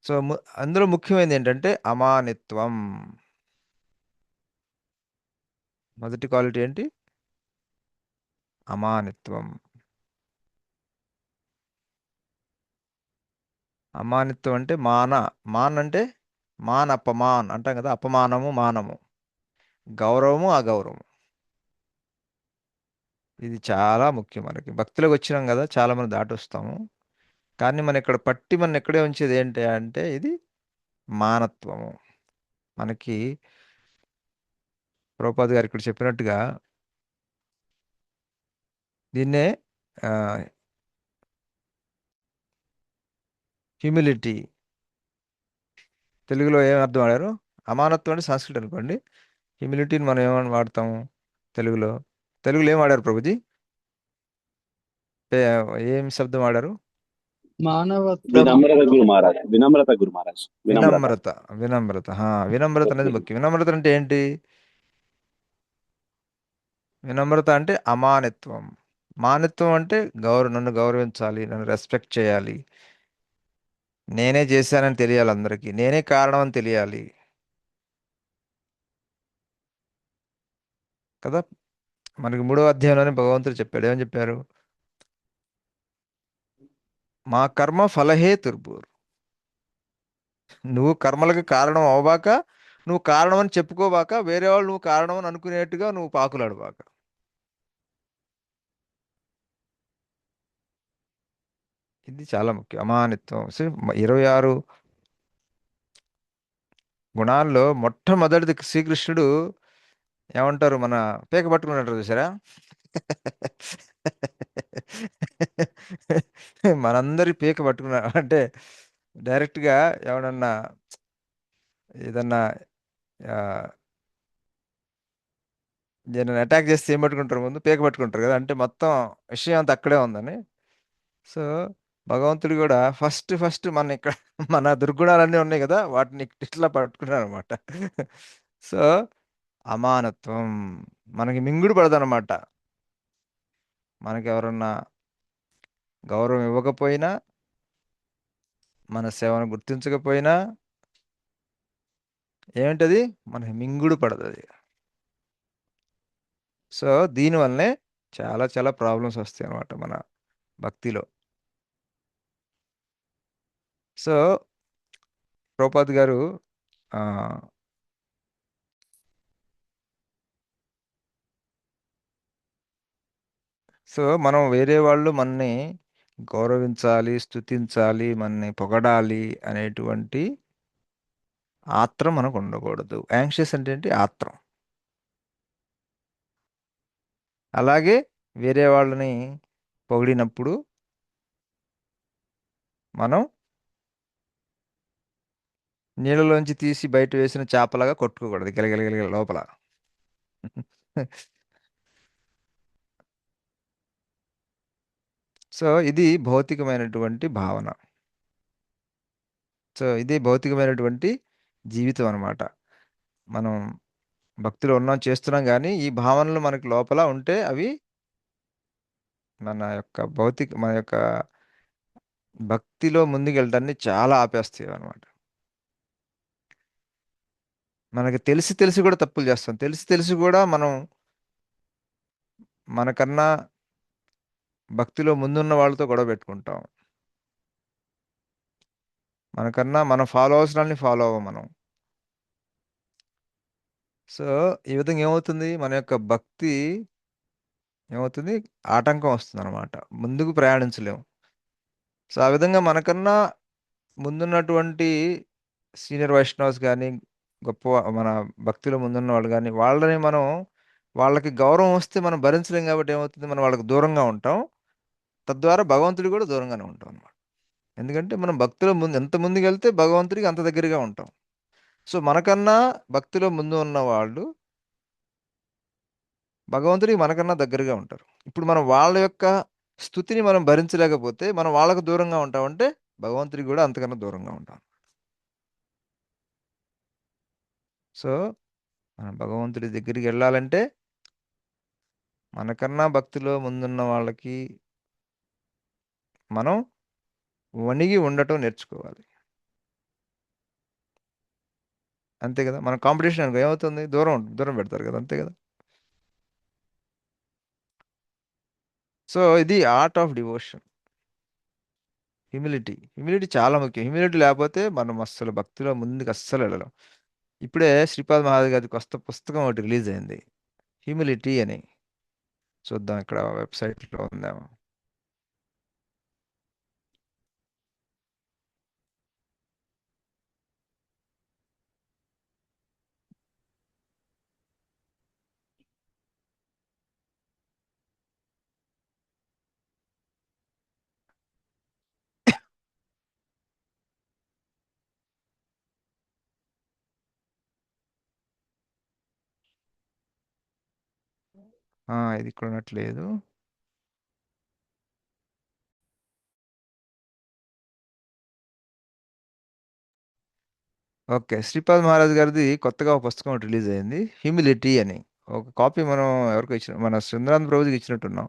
సో అందులో ముఖ్యమైనది ఏంటంటే అమానిత్వం. మొదటి క్వాలిటీ ఏంటి, అమానిత్వం. అమానిత్వం అంటే మాన్ అంటే అపమాన్ అంటాం కదా, అపమానము మానము, గౌరవము అగౌరవము. ఇది చాలా ముఖ్యం. మనకి భక్తిలోకి వచ్చినాం కదా, చాలా మంది దాటి వస్తాము, కానీ మన ఎక్కడే ఉంచేది ఏంటి అంటే ఇది మానత్వము. మనకి ప్రభుపాద్ గారు ఇక్కడ చెప్పినట్టుగా దీన్నే హ్యూమిలిటీ తెలుగులో ఏం అర్థం వాడారు? అమానత్వం అంటే సంస్కృతి అనుకోండి. హ్యూమిలిటీని మనం ఏమని వాడతాము తెలుగులో? తెలుగులో ఏం వాడారు ప్రభుజీ? ఏ- ఏం శబ్దం వాడారు? మానవత్వం. వినమ్రత గురు మహారాజ్, వినమ్రత గురు మహారాజ్, వినమ్రత. వినమ్రత. వినమ్రత. వినమ్రత అనేది ముఖ్యం. వినమ్రత అంటే ఏంటి? వినమ్రత అంటే అమానిత్వం. మానిత్వం అంటే నన్ను గౌరవించాలి, నన్ను రెస్పెక్ట్ చేయాలి, నేనే చేశానని తెలియాలి, అందరికీ నేనే కారణం అని తెలియాలి కదా. మనకి 3వ అధ్యాయంలోనే భగవంతుడు చెప్పాడు. ఏమని చెప్పారు? మా కర్మ ఫలహే తుర్బూర్. నువ్వు కర్మలకు కారణం అవ్వబాక, నువ్వు కారణం అని చెప్పుకోబాక, వేరే వాళ్ళు నువ్వు కారణం అని అనుకునేట్టుగా నువ్వు పాకులాడబాక. ఇది చాలా ముఖ్యం. అమానిత్వం. 26 గుణాల్లో మొట్టమొదటిది శ్రీకృష్ణుడు ఏమంటారు, మన పీక పట్టుకున్నట్టు చూసారా? మనందరి పీక పట్టుకున్నా అంటే డైరెక్ట్గా ఎవడన్నా ఏదన్నా ఆ, నేను అటాక్ చేస్తే ఏం పట్టుకుంటారు? ముందు పీక పట్టుకుంటారు కదా, అంటే మొత్తం విషయం అంతా అక్కడే ఉందని. సో భగవంతుడు కూడా ఫస్ట్ ఫస్ట్ మన ఇక్కడ మన దుర్గుణాలన్నీ ఉన్నాయి కదా, వాటిని ఇట్లా పట్టుకున్నాడు అనమాట. సో అమానత్వం మనకి మింగుడు పడదనమాట. మనకి ఎవరన్నా గౌరవం ఇవ్వకపోయినా, మన సేవను గుర్తించకపోయినా ఏమిటది? మనకి మింగుడు పడదు అది. సో దీనివల్లనే చాలా చాలా ప్రాబ్లమ్స్ వస్తాయి అన్నమాట మన భక్తిలో. సో ప్రభుపాద్ గారు ఆ, సో మనం వేరే వాళ్ళు మనని గౌరవించాలి, స్తుతించాలి, మనని పొగడాలి అనేటువంటి ఆత్రం మనకు ఉండకూడదు. యాంగ్షియస్ అంటే ఏంటి? ఆత్రం. అలాగే వేరే వాళ్ళని పొగిడినప్పుడు మనం నీళ్ళలోంచి తీసి బయట వేసిన చేపలాగా కొట్టుకోకూడదు గిలగిలగిల లోపల. సో ఇది భౌతికమైనటువంటి భావన. సో ఇది భౌతికమైనటువంటి జీవితం అన్నమాట. మనం భక్తిలో ఉన్నాం, చేస్తున్నాం, కానీ ఈ భావనలు మనకి లోపల ఉంటే అవి మన యొక్క భక్తిలో ముందుకెళ్ళటాన్ని చాలా ఆపేస్తాయి అన్నమాట. మనకి తెలిసి తెలిసి కూడా తప్పులు చేస్తాం. తెలిసి తెలిసి కూడా మనం మనకన్నా భక్తిలో ముందున్న వాళ్ళతో గొడవ పెట్టుకుంటాం. మనకన్నా మనం ఫాలో అవసరాన్ని ఫాలో అవ్వం మనం. సో ఈ విధంగా ఏమవుతుంది? మన యొక్క భక్తి ఏమవుతుంది? ఆటంకం వస్తుంది అనమాట. ముందుకు ప్రయాణించలేము. సో ఆ విధంగా మనకన్నా ముందున్నటువంటి సీనియర్ వైష్ణవ్స్ కానీ, గొప్ప మన భక్తిలో ముందున్న వాళ్ళు కానీ, వాళ్ళని మనం వాళ్ళకి గౌరవం వస్తే మనం భరించలేం కాబట్టి ఏమవుతుంది? మనం వాళ్ళకి దూరంగా ఉంటాం. తద్వారా భగవంతుడికి కూడా దూరంగానే ఉంటాం అనమాట. ఎందుకంటే మనం భక్తిలో ఎంత ముందుకు వెళ్తే భగవంతుడికి అంత దగ్గరగా ఉంటాం. సో మనకన్నా భక్తిలో ముందు ఉన్న వాళ్ళు భగవంతుడికి మనకన్నా దగ్గరగా ఉంటారు. ఇప్పుడు మనం వాళ్ళ యొక్క స్థుతిని మనం భరించలేకపోతే మనం వాళ్ళకు దూరంగా ఉంటామంటే భగవంతుడికి కూడా అంతకన్నా దూరంగా ఉంటాం. సో మనం భగవంతుడి దగ్గరికి వెళ్ళాలంటే మనకన్నా భక్తిలో ముందున్న వాళ్ళకి మనం వణిగి ఉండటం నేర్చుకోవాలి. అంతే కదా. మన కాంపిటీషన్ అనుకో ఏమవుతుంది? దూరం దూరం పెడతారు కదా, అంతే కదా. సో ఇది ఆర్ట్ ఆఫ్ డివోషన్. హ్యూమిలిటీ చాలా ముఖ్యం. హ్యూమిలిటీ లేకపోతే మనం అస్సలు భక్తిలో ముందుకు అస్సలు వెళ్ళలేం. ఇప్పుడే శ్రీపాద్ మహారాజ్ గారి కొత్త పుస్తకం ఒకటి రిలీజ్ అయింది, హ్యూమిలిటీ అని. చూద్దాం ఇక్కడ వెబ్సైట్లో ఉందేమో. ఇది ఇక్కడ ఉన్నట్లేదు. ఓకే, శ్రీపాద్ మహారాజ్ గారిది కొత్తగా ఒక పుస్తకం రిలీజ్ అయింది, హ్యూమిలిటీ అని. ఒక కాపీ మనం ఎవరికో ఇచ్చిన, మన సుందరానంద ప్రభుజీకి ఇచ్చినట్టున్నాం.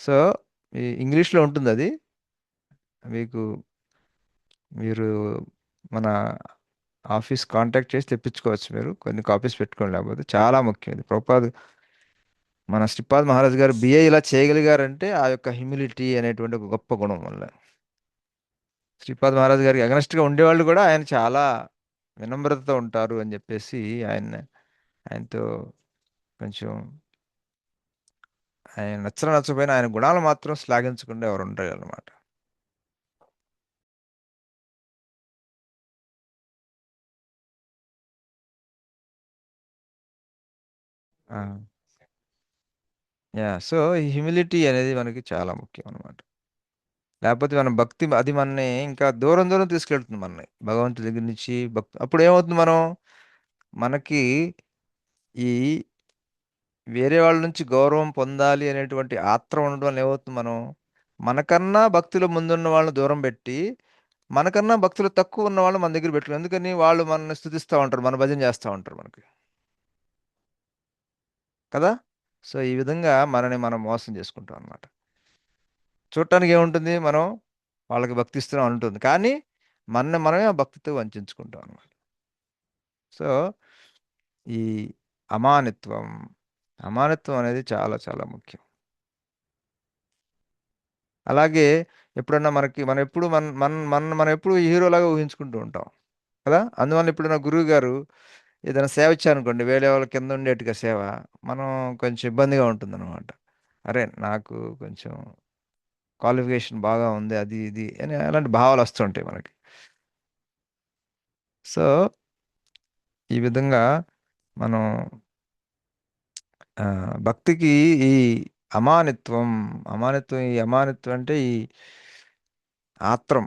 సో ఈ ఇంగ్లీష్లో ఉంటుంది అది. మీకు మీరు మన ఆఫీస్ కాంటాక్ట్ చేసి తెప్పించుకోవచ్చు. మీరు కొన్ని కాపీస్ పెట్టుకోండి, లేకపోతే చాలా ముఖ్యం ఇది. ప్రభుపాద్ మన శ్రీపాద్ మహారాజ్ గారు బిఏ ఇలా చేయగలిగారంటే ఆ యొక్క హ్యూమిలిటీ అనేటువంటి ఒక గొప్ప గుణం వల్ల. శ్రీపాద్ మహారాజ్ గారికి అగనెస్ట్గా ఉండేవాళ్ళు కూడా ఆయన చాలా వినమ్రతతో ఉంటారు అని చెప్పేసి ఆయనతో కొంచెం ఆయన నచ్చకపోయినా ఆయన గుణాలు మాత్రం శ్లాఘించకుండా ఎవరు ఉంటారు అన్నమాట. సో ఈ హ్యూమిలిటీ అనేది మనకి చాలా ముఖ్యం అన్నమాట. లేకపోతే మన భక్తి అది మనని ఇంకా దూరం దూరం తీసుకెళ్తుంది, మనని భగవంతుడి దగ్గర నుంచి భక్తి. అప్పుడు ఏమవుతుంది, మనకి ఈ వేరే వాళ్ళ నుంచి గౌరవం పొందాలి అనేటువంటి ఆత్రం ఉండడం వల్ల ఏమవుతుంది, మనకన్నా భక్తిలో ముందున్న వాళ్ళని దూరం పెట్టి మనకన్నా భక్తులు తక్కువ ఉన్న వాళ్ళు మన దగ్గర పెట్టుకుని, ఎందుకని వాళ్ళు మనల్ని స్తుతిస్తూ ఉంటారు, మన భజన చేస్తూ ఉంటారు మనకి కదా. సో ఈ విధంగా మనని మనం మోసం చేసుకుంటాం అనమాట. చూడటానికి ఏముంటుంది, మనం వాళ్ళకి భక్తి ఇస్తున్నాం ఉంటుంది, కానీ మనమే ఆ భక్తితో వంచుకుంటాం అనమాట. సో ఈ అమానిత్వం అమానిత్వం అనేది చాలా చాలా ముఖ్యం. అలాగే ఎప్పుడన్నా మనం ఎప్పుడు మనం ఎప్పుడు హీరోలాగా ఊహించుకుంటూ ఉంటాం కదా. అందువల్ల ఇప్పుడు నా గురువు గారు ఏదైనా సేవ ఇచ్చారనుకోండి, వేరే వాళ్ళ కింద ఉండేట్టుగా సేవ, మనం కొంచెం ఇబ్బందిగా ఉంటుంది అనమాట. అరే నాకు కొంచెం క్వాలిఫికేషన్ బాగా ఉంది, అది ఇది అని అలాంటి భావాలు వస్తుంటాయి మనకి. సో ఈ విధంగా మనం భక్తికి ఈ అమానిత్వం అంటే ఈ ఆత్రం.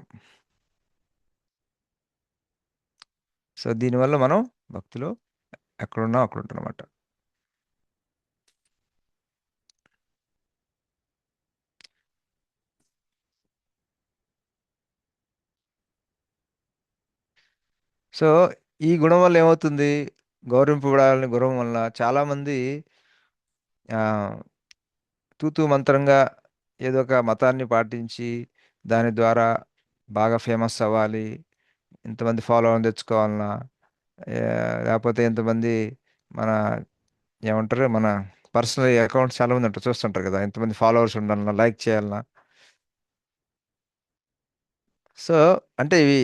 సో దీనివల్ల మనం భక్తిలో ఎక్కడున్నా అక్కడ ఉంటాం అనమాట. సో ఈ గుణం వల్ల ఏమవుతుంది, గౌరవింపబడాలని గుణం వల్ల చాలామంది ఆ, తూతూ మంత్రంగా ఏదో ఒక మతాన్ని పాటించి దాని ద్వారా బాగా ఫేమస్ అవ్వాలి, ఇంతమంది ఫాలోవర్ని తెచ్చుకోవాలన్నా, ఏ, లేకపోతే ఇంతమంది మన ఏమంటారు, మన పర్సనల్ అకౌంట్స్ చాలా మంది ఉంటారు, చూస్తుంటారు కదా, ఇంతమంది ఫాలోవర్స్ ఉండాలన్నా, లైక్ చేయాలన్నా. సో అంటే ఇవి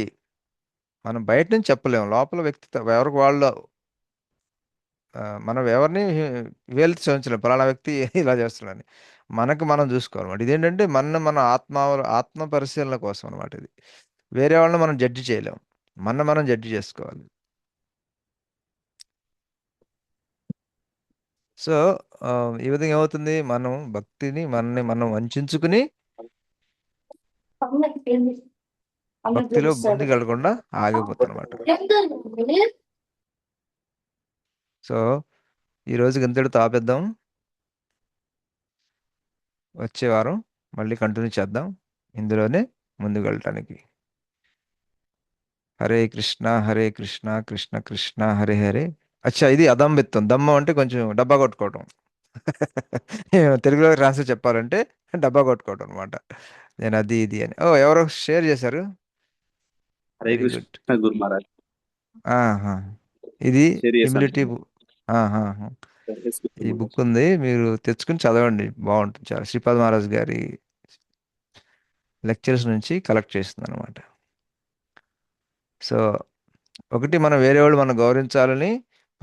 మనం బయట నుంచి చెప్పలేము, లోపల వ్యక్తిత్వం ఎవరికి వాళ్ళు మనం ఎవరిని వేలెత్తి చూపించలేము, పలానా వ్యక్తి ఇలా చేస్తున్నాడని. మనకు మనం చూసుకోవాలన్నమాట. ఇదేంటంటే మన ఆత్మ పరిశీలన కోసం అనమాట ఇది. వేరే వాళ్ళని మనం జడ్జి చేయలేము, మనం జడ్జి చేసుకోవాలి. సో ఈ విధంగా ఏమవుతుంది, మనం భక్తిని మనం వంచుకుని భక్తిలో ముందుకెళ్ళకుండా ఆగిపోతాం అనమాట. సో ఈ రోజుకి ఇంతటితో ఆపేద్దాం. వచ్చే వారం మళ్ళీ కంటిన్యూ చేద్దాం ఇందులోనే ముందుకు వెళ్ళటానికి. హరే కృష్ణ కృష్ణ కృష్ణ హరే హరే. అచ్చా, ఇది అదంబిత్వం. దమ్మం అంటే కొంచెం డబ్బా కొట్టుకోవటం. తెలుగులో ట్రాన్స్లేట్ చెప్పాలంటే డబ్బా కొట్టుకోవటం అనమాట. నేను అది ఇది అని ఎవరో షేర్ చేశారు. Hare very good. కృష్ణ గురు మహారాజ్. ఇది షేర్ చేశాను. హ్యూమిలిటీ ఈ బుక్ ఉంది, మీరు తెచ్చుకుని చదవండి, బాగుంటుంది చాలా. శ్రీపాద్ మహారాజ్ గారి లెక్చర్స్ నుంచి కలెక్ట్ చేస్తుంది అనమాట. సో ఒకటి, మనం వేరే వాళ్ళు మనం గౌరవించాలని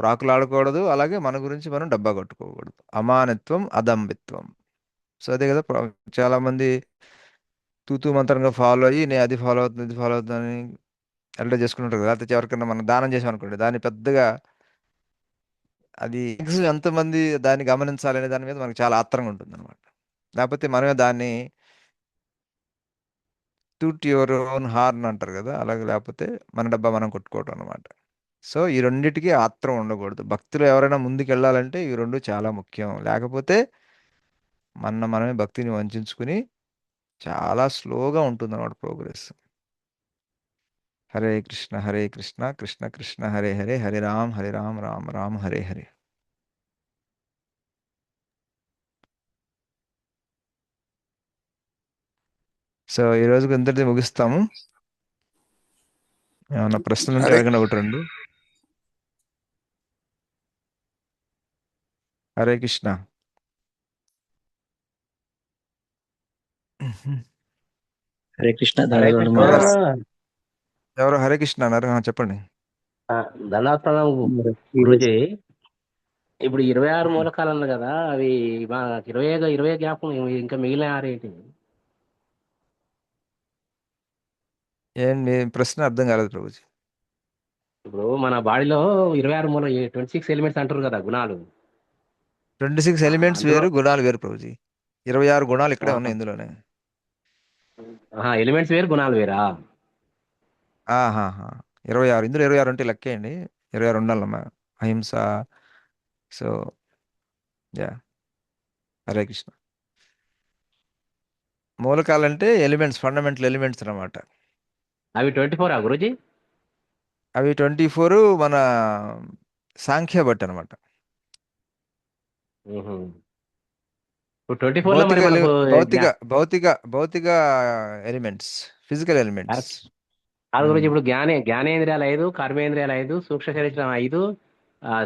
ప్రాకులాడకూడదు, అలాగే మన గురించి మనం డబ్బా కొట్టుకోకూడదు. అమానిత్వం అదంబిత్వం. సో అదే కదా, చాలా మంది తూతూ మంత్రంగా ఫాలో అయ్యి నేను అది ఫాలో అవుతుంది ఇది ఫాలో అవుతుందని ఎల్డ చేసుకుంటుంటారు కదా. లేకపోతే ఎవరికైనా మనం దానం చేసాం అనుకోండి, దాన్ని పెద్దగా అది ఎంతమంది దాన్ని గమనించాలనే దాని మీద మనకు చాలా ఆత్రంగా ఉంటుంది అనమాట. లేకపోతే మనమే దాన్ని టూట్ యువర్ ఓన్ హార్న్ అంటారు కదా, అలాగే లేకపోతే మన డబ్బా మనం కొట్టుకోవటం అనమాట. సో ఈ రెండిటికి ఆత్రం ఉండకూడదు. భక్తులు ఎవరైనా ముందుకు వెళ్ళాలంటే ఈ రెండు చాలా ముఖ్యం. లేకపోతే మనమే భక్తిని వంచుకుని చాలా స్లోగా ఉంటుంది అన్నమాట ప్రోగ్రెస్. హరే కృష్ణ కృష్ణ కృష్ణ హరే హరే, హరే రామ్ రామ్ రామ్ హరే హరే. సో ఈ రోజుకి ఇంతటిది ముగిస్తాము. ఏమన్నా ప్రశ్నలు ఉంటే హరే అడగండి, ఒకటి రెండు. హరే కృష్ణ. హరే కృష్ణ హరే ధన్యవాదాలు కృష్ణ. మహారాజ్. ఎవరో హరే కృష్ణ అన్నారు, చెప్పండి. ధనాత్మకం గురుజీ. ఇప్పుడు 26 మూలకాలు అన్నారు కదా, అవి 20 జ్ఞాపకం, ఇంకా మిగిలిన 6 ఏంటి? మీ ప్రశ్న అర్థం కాలేదు ప్రభుజీ. ఇప్పుడు మన బాడీలో 26 ఎలిమెంట్స్ అంటారు కదా, గుణాలు. 26 ఎలిమెంట్స్ అందులో వేరు, గుణాలు వేరు ప్రభుజీ. 26 గుణాలు ఇక్కడే ఉన్నాయి ఇందులోనే. ఎలిమెంట్స్ వేరు, గుణాలు వేరా? ఆహాహా 26, ఇందులో 26 అంటే లెక్కేయండి. 26 ఉండాలమ్మా. అహింస. So yeah, Hare Krishna. మూలకాలంటే ఎలిమెంట్స్, ఫండమెంటల్ ఎలిమెంట్స్ అన్నమాట. అవి 24 గురుజీ? అవి 24 మన సాంఖ్య బట్టి అనమాట. ఇప్పుడు 24 లో మరి మనకు భౌతిక భౌతిక భౌతిక ఎలిమెంట్స్, ఫిజికల్ ఎలిమెంట్స్. అది గురించి ఇప్పుడు జ్ఞానేంద్రియాలు 5, కర్మేంద్రియాలు 5, సూక్ష్మ శరీరం 5,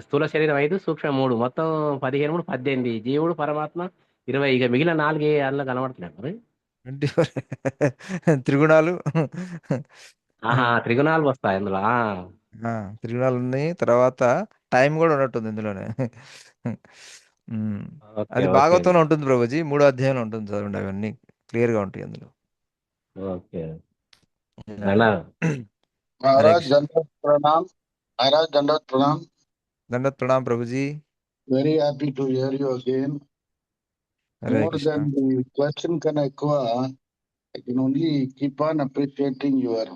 స్థూల శరీరం 5, సూక్ష్మ 3, మొత్తం 15, 3, 18. జీవుడు పరమాత్మ 20. ఇక మిగిలిన 4 అందులో కనబడుతున్నాయి మరి. 24 త్రిగుణాలు. త్రిగుణాలు వస్తాయి అందులో. త్రిగుణాలు ఉన్నాయి. తర్వాత టైం కూడా ఉన్నట్టుంది ఇందులోనే. అది భాగవతంలో ఉంటుంది ప్రభుజీ, 3వ అధ్యాయంలో ఉంటుంది, చదవండి. అవన్నీ క్లియర్ గా ఉంటాయి అందులో. ఓకే. महाराज दंडवत प्रणाम. महाराज दंडवत प्रणाम. దండత్ Pranam Prabhuji. Very happy to hear you again. Hare More Krishna. than the question కన్నా ఎక్కువ, I can only keep on appreciating your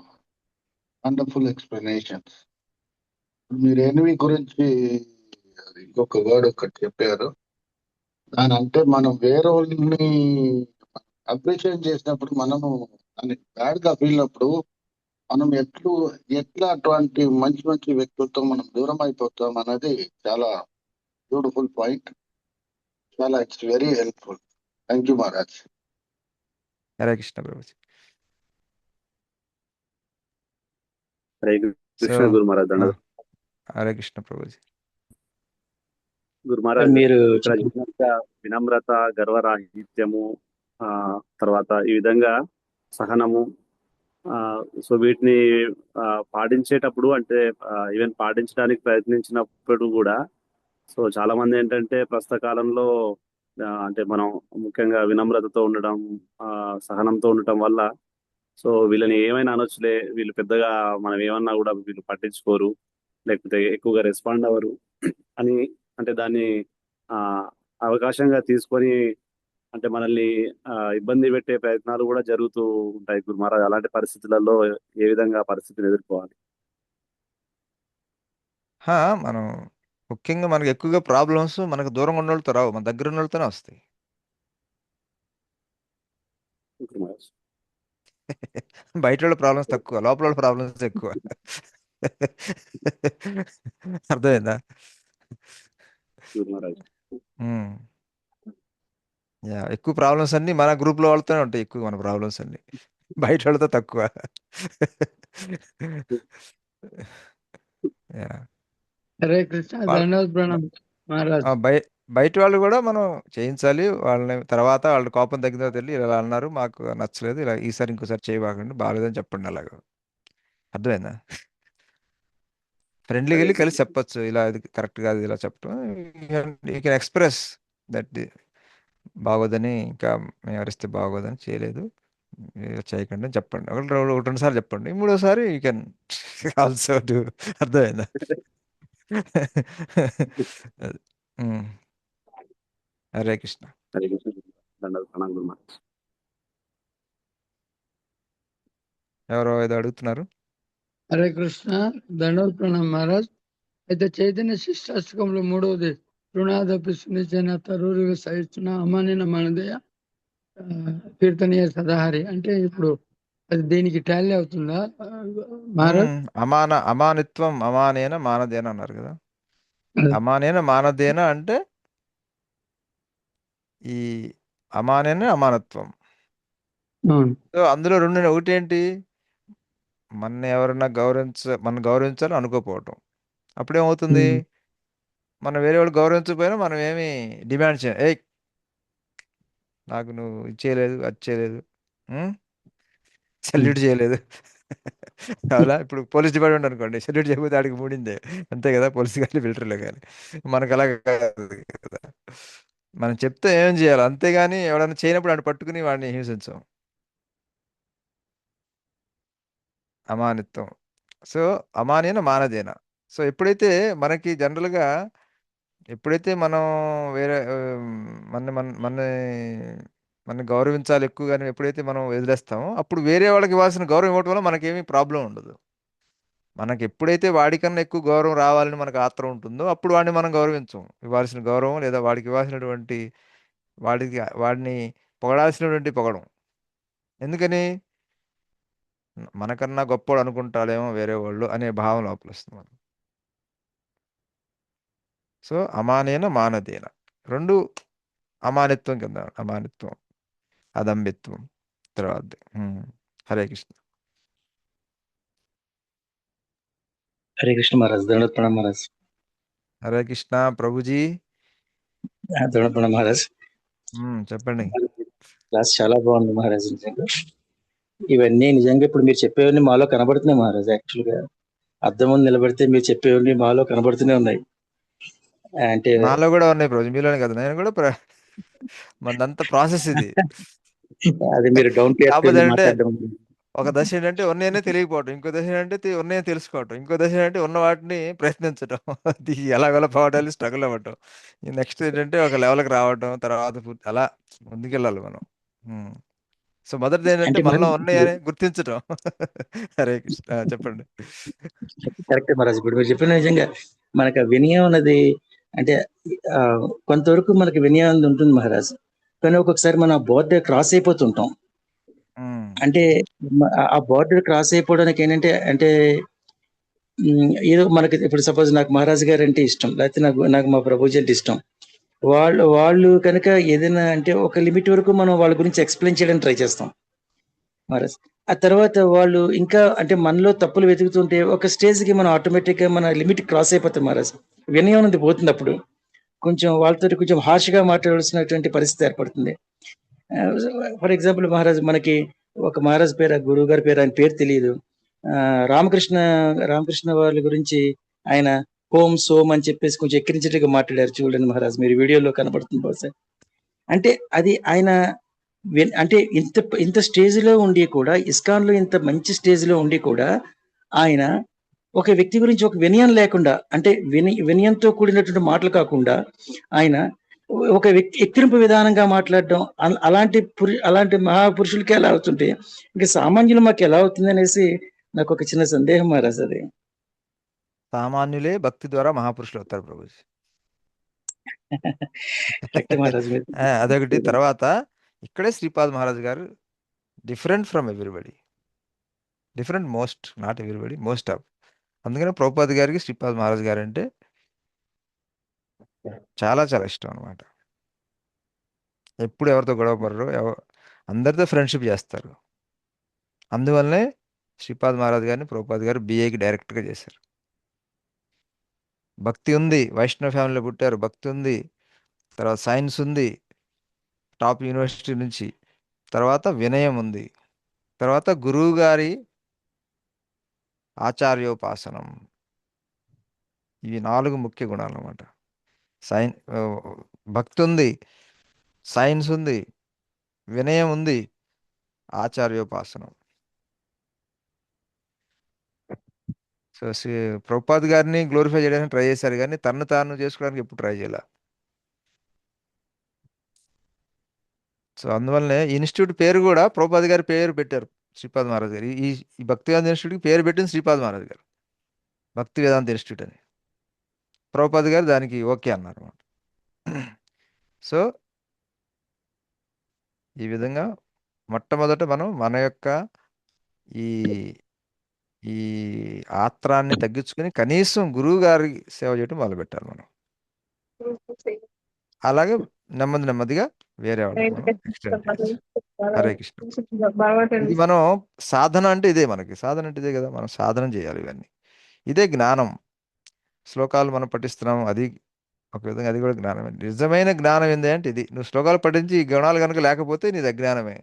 wonderful explanations. మీరు ఎనిమి గురించి ఇంకొక వర్డ్ ఒకటి చెప్పారు. దాని అంటే మనం వేరే వాళ్ళని అప్రిషియేట్ చేసినప్పుడు మనము బ్యాడ్ గా ఫీల్ అయినప్పుడు మనం ఎట్లా అటువంటి మంచి మంచి వ్యక్తులతో మనం దూరం అయిపోతాం అనేది చాలా బ్యూటిఫుల్ పాయింట్. చాలా it's very helpful. Thank you Maharaj. Hare Krishna Prabhuji. Hare Krishna Guru Maharaj. దండవత్ Hare Krishna Prabhuji. గురు మహారాజ్, మీరు ఇక్కడ చూసినట్టుగా వినమ్రత, గర్వరాహిత్యము, తర్వాత ఈ విధంగా సహనము, సో వీటిని పాటించేటప్పుడు, అంటే ఈవెన్ పాటించడానికి ప్రయత్నించినప్పుడు కూడా, సో చాలా మంది ఏంటంటే ప్రస్తుత కాలంలో అంటే మనం ముఖ్యంగా వినమ్రతతో ఉండడం, సహనంతో ఉండటం వల్ల, సో వీళ్ళని ఏమైనా అనొచ్చులే, వీళ్ళు పెద్దగా మనం ఏమన్నా కూడా వీళ్ళు పట్టించుకోరు, లేకపోతే ఎక్కువగా రెస్పాండ్ అవ్వరు అని, అంటే దాన్ని అవకాశంగా తీసుకొని అంటే మనల్ని ఇబ్బంది పెట్టే ప్రయత్నాలు కూడా జరుగుతూ ఉంటాయి గురు మహారాజ్. అలాంటి పరిస్థితులలో ఏ విధంగా పరిస్థితిని ఎదుర్కోవాలి? మనం ముఖ్యంగా మనకు ఎక్కువగా ప్రాబ్లమ్స్ మనకు దూరంగా ఉన్న వాళ్ళతో రావు, మన దగ్గర ఉన్న వాళ్ళతోనే వస్తాయి. గురు మహారాజ్, బయట వాళ్ళ ప్రాబ్లమ్స్ తక్కువ, లోపల వాళ్ళ ప్రాబ్లమ్స్ ఎక్కువ. అర్థమైందా? గురు మహారాజ్. ఎక్కువ ప్రాబ్లమ్స్ అన్ని మన గ్రూప్ లో వాళ్ళతోనే ఉంటాయి, ఎక్కువ మన ప్రాబ్లమ్స్ అన్ని బయట వాళ్ళతో తక్కువ. హరే కృష్ణ ధన్యవాద ప్రణామ్ మహారాజ్. బయట వాళ్ళు కూడా మనం చేయించాలి వాళ్ళని. తర్వాత వాళ్ళ కోపం తగ్గిన తర్వాత వెళ్ళి ఇలా అన్నారు, మాకు నచ్చలేదు, ఇలా ఈసారి ఇంకోసారి చేయబాకండి, బాగాలేదని చెప్పండి. అలాగా అర్థమైందా? ఫ్రెండ్లీగా వెళ్ళి కలిసి చెప్పచ్చు, ఇలా ఇది కరెక్ట్ కాదు, ఇలా చెప్పడం. యూ కెన్ ఎక్స్ప్రెస్ దట్ బాగోదని, ఇంకా మేము ఎవరిస్తే బాగోదని, చేయలేదు, చేయకండి అని చెప్పండి. ఒకటి రెండు సార్లు చెప్పండి, మూడోసారి యూ కెన్ ఆల్సో డూ. అర్థమైందా? హరే కృష్ణ. హరే కృష్ణ. దండవత్ ప్రణామ్ గురు మహారాజ్. ఎవరో ఏదో అడుగుతున్నారు. హరే కృష్ణ ధన్యవాద ప్రణామ్ మహారాజ్. అయితే చైతన్య శిష్టాష్టకంలో మూడవది రుణాదపి సునిచైన తరూరి సహిస్తున్న అమానిన మనదయ కీర్తనీయ సదాహరి అంటే ఇప్పుడు అది దీనికి టాలీ అవుతుందా మహారాజ్? అమానిత్వం అమానేన మానదేన అన్నారు కదా. అమానేన మానదేన అంటే ఈ అమానేన అమానత్వం. అవును. సో అందులో రెండు, ఒకటి ఏంటి, మన ఎవరన్నా మనం గౌరవించాలని అనుకోపోవటం. అప్పుడేమవుతుంది, ఉమ్. మనం వేరే వాళ్ళు గౌరవించకపోయినా మనం ఏమి డిమాండ్ చేయం. ఏయ్ నాకు నువ్వు ఇది చేయలేదు, అది చేయలేదు, సెల్యూట్ చేయలేదు. అవునా? ఇప్పుడు పోలీస్ డిపార్ట్మెంట్ అనుకోండి, సెల్యూట్ చేయకపోతే ఆడికి మూడిందే. అంతే కదా, పోలీస్ కానీ మిలిటరీలో కానీ. మనకు అలా కాదు కదా. మనం చెప్తే ఏం చేయాలి, అంతేగాని ఎవడన్నా చేయనప్పుడు వాడిని పట్టుకుని వాడిని హింసించాం. అమానిత్వం. సో అమానేన మానదేన. సో ఎప్పుడైతే మనకి జనరల్గా, ఎప్పుడైతే మనం వేరే మన మన మన మన గౌరవించాలి ఎక్కువగానే ఎప్పుడైతే మనం వదిలేస్తామో, అప్పుడు వేరే వాళ్ళకి ఇవ్వాల్సిన గౌరవం ఇవ్వటం వల్ల మనకేమీ ప్రాబ్లం ఉండదు. మనకి ఎప్పుడైతే వాడికన్నా ఎక్కువ గౌరవం రావాలని మనకు ఆత్రం ఉంటుందో, అప్పుడు వాడిని మనం గౌరవించం. ఇవ్వాల్సిన గౌరవం లేదా వాడికి ఇవ్వాల్సినటువంటి, వాడిని పొగడాల్సినటువంటి పొగడం. ఎందుకని, మనకన్నా గొప్పోడు అనుకుంటాడేమో వేరే వాళ్ళు అనే భావం లోపల వస్తుంది మనం. సో అమానేన మానదేన రెండు అమానిత్వం కింద. అమానిత్వం, అదంబిత్వం. తర్వాత హరే కృష్ణ. హరే కృష్ణ మహారాజ్, దండోత్ ప్రణామ్ మహారాజ్. హరే కృష్ణ ప్రభుజీ. దండోత్ ప్రణామ్ మహారాజ్. చెప్పండి. క్లాస్ చాలా బాగుంది మహారాజ్. నిజంగా ఇవన్నీ నిజంగా ఇప్పుడు మీరు చెప్పేవన్నీ మాలో కనబడుతున్నాయి మహారాజ్. యాక్చువల్ గా అద్దం ముందు నిలబడితే మీరు చెప్పేవన్నీ మాలో కనబడుతూనే ఉన్నాయి. అంటే నాలో కూడా ఉన్నాయి ప్రభుజీ, మీలోనే కదా, నేను కూడా మనదంతా ప్రాసెస్ ఇది. అది మీరు డౌన్ టు ఎర్త్ కాకపోతే అంటే మాట్లాడడం. ఒక దశ ఏంటంటే ఉన్నయనే తెలియకపోవటం, ఇంకో దశ ఏంటంటే ఉన్నయే తెలుసుకోవటం, ఇంకో దశ ఏంటంటే ఉన్న వాటిని ప్రయత్నించడం. అది ఎలాగోలా పోవటాలు, స్ట్రగుల్ అవ్వటం. నెక్స్ట్ ఏంటంటే ఒక లెవెల్కి రావటం, తర్వాత అలా ముందుకెళ్ళాలి మనం. సో మొదటిది ఏంటంటే అంటే మనలో ఉన్నాయని గుర్తించటం. హరే కృష్ణ. చెప్పండి. కరెక్ట్ మహారాజ్. ఇప్పుడు మీరు చెప్పిన నిజంగా మనకు ఆ వినయం అన్నది అంటే ఆ, కొంతవరకు మనకి వినయం అనేది ఉంటుంది మహారాజ్. కానీ ఒక్కొక్కసారి మనం ఆ బోర్డర్ క్రాస్ అయిపోతుంటాం. అంటే ఆ బోర్డర్ క్రాస్ అయిపోవడానికి ఏంటంటే అంటే ఏదో మనకి ఇప్పుడు సపోజ్ నాకు మహారాజ్ గారు అంటే ఇష్టం, లేకపోతే నాకు నాకు మా ప్రభుజీ అంటే ఇష్టం. వాళ్ళు కనుక ఏదైనా అంటే ఒక లిమిట్ వరకు మనం వాళ్ళ గురించి ఎక్స్ప్లెయిన్ చేయడానికి ట్రై చేస్తాం మహారాజ్. ఆ తర్వాత వాళ్ళు ఇంకా అంటే మనలో తప్పులు వెతుకుతుంటే ఒక స్టేజ్ కి మనం ఆటోమేటిక్ గా మన లిమిట్ క్రాస్ అయిపోతాం మహారాజ్. వినయం అనేది పోతుంది. అప్పుడు కొంచెం వాళ్ళతో కొంచెం హార్ష్ గా మాట్లాడాల్సినటువంటి పరిస్థితి ఏర్పడుతుంది. ఫర్ ఎగ్జాంపుల్ మహారాజ్, మనకి ఒక మహారాజ్ పేరు, గురువు గారి పేరు, ఆయన పేరు తెలియదు. రామకృష్ణ రామకృష్ణ వాళ్ళ గురించి ఆయన హోమ్ సోమ్ అని చెప్పేసి కొంచెం ఎక్కిరించేట్టుగా మాట్లాడారు. చూడండి మహారాజ్, మీరు వీడియోలో కనబడుతుంది బహుశా. అంటే అది ఆయన అంటే ఇంత ఇంత స్టేజ్ లో ఉండి కూడా, ఇస్కాన్ లో ఇంత మంచి స్టేజ్ లో ఉండి కూడా ఆయన ఒక వ్యక్తి గురించి ఒక వినయం లేకుండా, అంటే వినయంతో కూడినటువంటి మాటలు కాకుండా ఆయన ఒక వ్యక్తి ఎక్కిరింపు విధానంగా మాట్లాడడం, అలాంటి మహాపురుషులకి ఎలా అవుతుంటే ఇంకా సామాన్యులు మాకు ఎలా అవుతుంది అనేసి నాకు ఒక చిన్న సందేహం మహారాజ్. అది సామాన్యులే భక్తి ద్వారా మహాపురుషులు అవుతారు ప్రభుజీ. మహారాజ్ అదొకటి. తర్వాత ఇక్కడే శ్రీపాద్ మహారాజ్ గారు different from everybody, different most, not everybody, most of. అందుకని ప్రభుపాద్ గారికి శ్రీపాద్ మహారాజ్ గారు అంటే చాలా చాలా ఇష్టం అనమాట. ఎప్పుడు ఎవరితో గొడవ పడరు, అందరితో ఫ్రెండ్షిప్ చేస్తారు. అందువల్లనే శ్రీపాద్ మహారాజ్ గారిని ప్రభుపాద్ గారు బిఏకి డైరెక్ట్గా చేశారు. భక్తి ఉంది, వైష్ణవ ఫ్యామిలీలో పుట్టారు, భక్తి ఉంది, తర్వాత సైన్స్ ఉంది టాప్ యూనివర్సిటీ నుంచి, తర్వాత వినయం ఉంది, తర్వాత గురువు గారి ఆచార్యోపాసనం. ఇవి 4 ముఖ్య గుణాలు అన్నమాట. భక్తి ఉంది, సైన్స్ ఉంది, వినయం ఉంది, ఆచార్యోపాసనం. సో ప్రభుపాద్ గారిని గ్లోరిఫై చేయడానికి ట్రై చేశారు, కానీ తను తాను చేసుకోవడానికి ఎప్పుడు ట్రై చేయాల. సో అందువల్లనే ఇన్స్టిట్యూట్ పేరు కూడా ప్రభుపాద్ గారి పేరు పెట్టారు, శ్రీపాద్ మహారాజ్ గారు. ఈ భక్తి వేదాంత ఇన్స్టిట్యూట్కి పేరు పెట్టింది శ్రీపాద్ మహారాజ్ గారు, భక్తి వేదాంత ఇన్స్టిట్యూట్ అని. ప్రభుపాద గారు దానికి ఓకే అన్నారు. సో ఈ విధంగా మొట్టమొదట మనం మన యొక్క ఈ ఈ ఆత్రాన్ని తగ్గించుకొని కనీసం గురువు గారి సేవ చేయడం మొదలుపెట్టాలి మనం. అలాగే నెమ్మది నెమ్మదిగా వేరే వాళ్ళకి మనం ఎక్స్టెండ్ చేయొచ్చు. హరే కృష్ణ. ఇది మనం సాధన అంటే ఇదే, మనకి సాధన అంటే ఇదే కదా, మనం సాధన చేయాలి ఇవన్నీ. ఇదే జ్ఞానం. శ్లోకాలు మనం పఠిస్తున్నాం, అది ఒక విధంగా అది కూడా జ్ఞానమే. నిజమైన జ్ఞానం ఏంది అంటే ఇది, నువ్వు శ్లోకాలు పఠించి ఈ గుణాలు కనుక లేకపోతే నీది అజ్ఞానమే.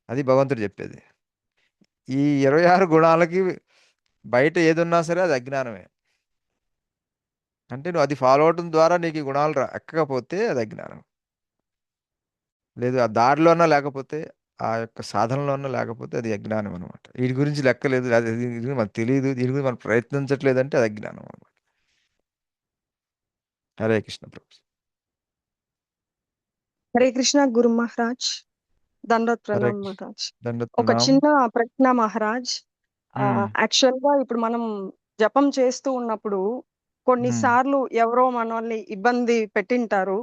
అది భగవంతుడు చెప్పేది. ఈ 26 గుణాలకి బయట ఏది ఉన్నా సరే అది అజ్ఞానమే. అంటే నువ్వు అది ఫాలో అవటం ద్వారా నీకు ఈ గుణాలు ఎక్కకపోతే అది అజ్ఞానం. లేదు ఆ దారిలోనా లేకపోతే, ఆ యొక్క సాధనలోనా లేకపోతే అది అజ్ఞానం అనమాట. వీటి గురించి లెక్కలేదు, అది దీని గురించి మనకు తెలియదు, దీని గురించి మనం ప్రయత్నించట్లేదంటే అది అజ్ఞానం అనమాట. హరే కృష్ణ ప్రభు. హరే కృష్ణ గురు మహారాజ్. దండోత్ హరే ప్రణామ్ కృష్ణ. మహారాజ్. దండత్ ఒక ప్రణామం. చిన్న ప్రశ్న మహారాజ్. యాక్చువల్ గా ఇప్పుడు మనం జపం చేస్తూ ఉన్నప్పుడు కొన్నిసార్లు ఎవరో మనల్ని ఇబ్బంది పెట్టింటారు.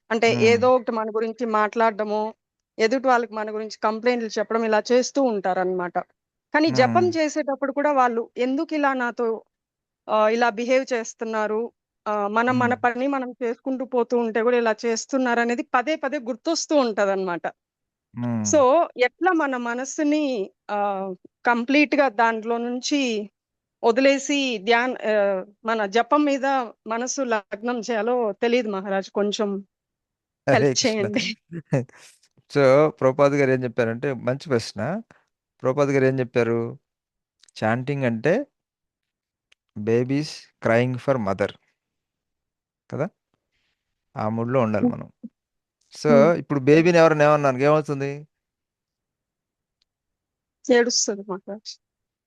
అంటే ఏదో ఒకటి మన గురించి మాట్లాడడము, ఎదుటి వాళ్ళకి మన గురించి కంప్లైంట్లు చెప్పడం ఇలా చేస్తూ ఉంటారన్నమాట. కానీ జపం చేసేటప్పుడు కూడా వాళ్ళు ఎందుకు ఇలా నాతో ఇలా బిహేవ్ చేస్తున్నారు, మనం మన పని మనం చేసుకుంటూ పోతూ ఉంటే కూడా ఇలా చేస్తున్నారు అనేది పదే పదే గుర్తొస్తూ ఉంటదన్నమాట. సో ఎట్లా మన మనస్సుని కంప్లీట్ గా దాంట్లో నుంచి వదిలేసి మన జపం మీద మనసు లగ్నం చేయాలో తెలియదు మహారాజ్, కొంచెం హరే హెల్ప్ కృష్ణ. చేయండి. సో ప్రభుపాద్ గారు ఏం చెప్పారంటే, మంచి ప్రశ్న. ప్రభుపాద్ గారు ఏం చెప్పారు, చాంటింగ్ అంటే బేబీస్ క్రయింగ్ ఫర్ మదర్ కదా, ఆ మూడ్లో ఉండాలి మనం. సో ఇప్పుడు బేబీని ఎవరైనా ఏమన్నాను ఏమవుతుంది, ఏడుస్తుంది మహారాజ్.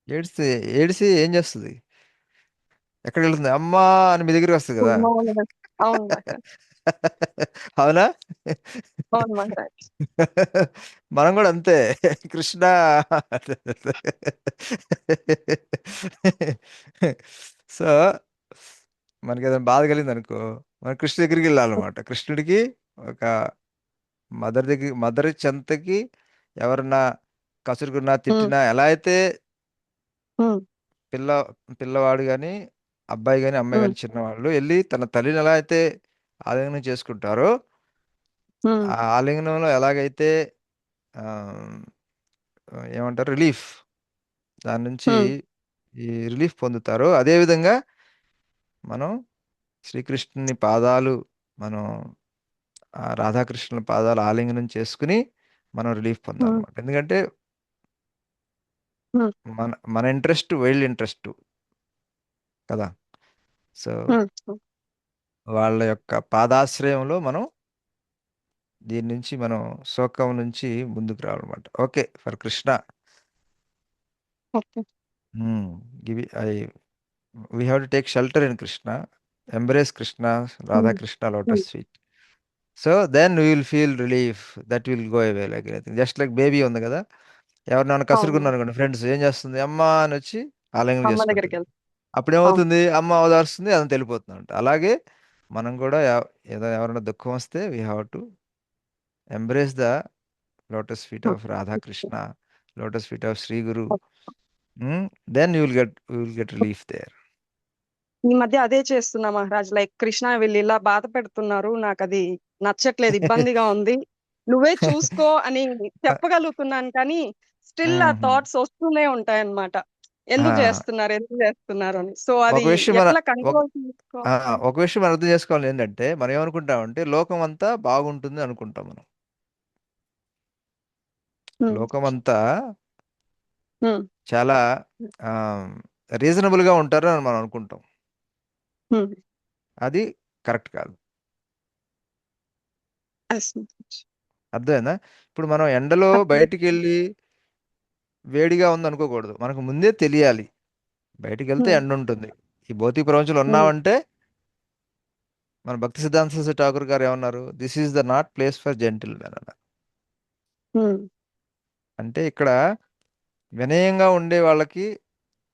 ఏడిస్తే ఏడిసి ఏం చేస్తుంది, ఎక్కడికి వెళ్తుంది, అమ్మా అని మీ దగ్గరికి వస్తుంది కదా. అవును మహారాజ్. అవునా. అవును మహారాజ్. మనం కూడా అంతే. కృష్ణ. సో మనకి ఏదైనా బాధ కలిగింది అనుకో, మనం కృష్ణ దగ్గరికి వెళ్ళాలన్నమాట. కృష్ణుడికి ఒక మదర్ చెంతకి ఎవరన్నా కసురుకున్నా తిట్టినా, ఎలా అయితే పిల్ల పిల్లవాడు కానీ అబ్బాయి కానీ అమ్మాయి కానీ చిన్నవాళ్ళు వెళ్ళి తన తల్లిని ఎలా అయితే ఆలింగనం చేసుకుంటారో, ఆ ఆలింగనంలో ఎలాగైతే ఆ, ఏమంటారు రిలీఫ్, దాని నుంచి ఈ రిలీఫ్ పొందుతారో, అదేవిధంగా మనం శ్రీకృష్ణుని పాదాలు, మనం ఆ రాధాకృష్ణుల పాదాలు ఆలింగనం చేసుకుని మనం రిలీఫ్ పొందాలన్నమాట. ఎందుకంటే మన మన ఇంట్రెస్ట్ వైల్డ్ ఇంట్రెస్ట్ కదా. సో వాళ్ళ యొక్క పాదాశ్రయంలో మనం దీని నుంచి మనం శోకం నుంచి ముందుకు రావాలన్నమాట. Okay for Krishna. Give I we have to take shelter in Krishna, embrace Krishna, Radha Krishna lotus feet. So then we will feel relief, that will go away like anything. Just like baby ఉంది కదా, ఎవరినైనా కసురుకున్నారు అనుకోండి ఫ్రెండ్స్, ఏం చేస్తుంది, అమ్మ అని వచ్చి ఆలింగనం అమ్మ దగ్గరికి చేసుకుంటుంది. వెళ్తాం. అప్పుడు ఏమవుతుంది, అమ్మ ఓదార్స్తుంది, అదంతా వెళ్ళిపోతుంది అంట. అలాగే మనం కూడా ఏదో ఎవరైనా దుఃఖం వస్తే we have to embrace the lotus feet of Radhakrishna, lotus feet of Shri Guru. Then you will get relief there. ఈ మధ్య అదే చేస్తున్నా మహారాజ్. లైక్ కృష్ణ వీళ్ళు ఇలా బాధ పెడుతున్నారు, నాకు అది నచ్చట్లేదు, ఇబ్బందిగా ఉంది, నువ్వే చూసుకో అని చెప్పగలుగుతున్నాను. కానీ స్టిల్ ఆ థాట్స్ వస్తూనే ఉంటాయి అన్నమాట, ఎందుకు చేస్తున్నారు అని. సో అది ఒక విషయం ఎట్లా కంట్రోల్ చేసుకో. ఒక విషయం మనం అర్థం చేసుకోవాలి ఏంటంటే, మనం ఏమనుకుంటామంటే లోకం అంతా బాగుంటుంది అనుకుంటాం మనం. లోకం అంతా చాలా రీజనబుల్ గా ఉంటారు అని మనం అనుకుంటాం. అది కరెక్ట్ కాదు. అర్థమైందా. ఇప్పుడు మనం ఎండలో బయటికి వెళ్ళి వేడిగా ఉంది అనుకోకూడదు, మనకు ముందే తెలియాలి బయటికి వెళ్తే ఎండ ఉంటుంది. ఈ భౌతిక ప్రపంచంలో ఉన్నామంటే, మన భక్తి సిద్ధాంత సరస్వతి ఠాకూర్ గారు ఏమన్నారు, this is the not place for gentle men అన్నారు. అంటే ఇక్కడ వినయంగా ఉండే వాళ్ళకి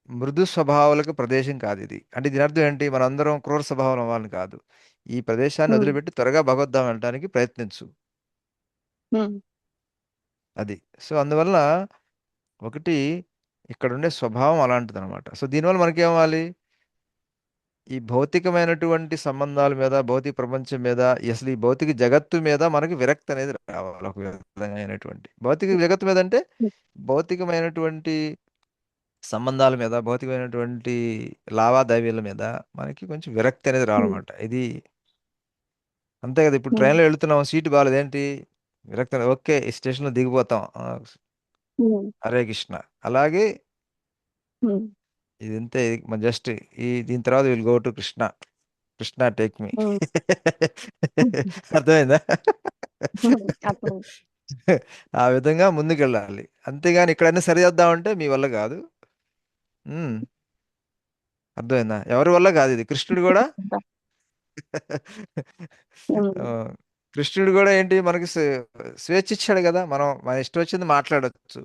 మృదు స్వభావాలకు ప్రదేశం కాదు ఇది. అంటే దీని అర్థం ఏంటి? మనందరం క్రూర స్వభావం అవ్వాలని కాదు. ఈ ప్రదేశాన్ని ఉమ్, వదిలిపెట్టి త్వరగా భగవద్ధాం వెళ్ళటానికి ప్రయత్నించు. ఉమ్, అది. సో అందువల్ల ఒకటి ఇక్కడ ఉండే స్వభావం అలాంటిదన్నమాట. సో దీనివల్ల మనకేమవ్వాలి? ఈ భౌతికమైనటువంటి సంబంధాల మీద, భౌతిక ప్రపంచం మీద, అసలు ఈ భౌతిక జగత్తు మీద మనకి విరక్తి అనేది రావాలి. ఒక విధమైనటువంటి భౌతిక జగత్తు మీద అంటే ఉమ్, భౌతికమైనటువంటి సంబంధాల మీద, భౌతికమైనటువంటి లావాదేవీల మీద మనకి కొంచెం విరక్తి అనేది ఉమ్, రావాలన్నమాట. ఇది అంతే కదా. ఇప్పుడు ఉమ్, ట్రైన్లో వెళుతున్నాం, సీటు బాగాలేదు, ఏంటి విరక్తి అనేది. ఓకే, ఈ స్టేషన్లో దిగిపోతాం. ఉమ్, హరే కృష్ణ. అలాగే ఉమ్, ఇది అంతే. ఇది జస్ట్ దీని తర్వాత will go to Krishna. Krishna take me. Um, అర్థమైందా? అర్థం. ఆ విధంగా ముందుకెళ్ళాలి. అంతేగాని ఇక్కడన్నీ సరిచేద్దామంటే మీ వల్ల కాదు. ఉమ్, అర్థమైందా? ఎవరి వల్ల కాదు ఇది. కృష్ణుడు కూడా ఉమ్, ఆ, కృష్ణుడు కూడా ఏంటి మనకి స్వేచ్ఛ ఇచ్చాడు కదా. మనం మన ఇష్టం వచ్చింది మాట్లాడొచ్చు.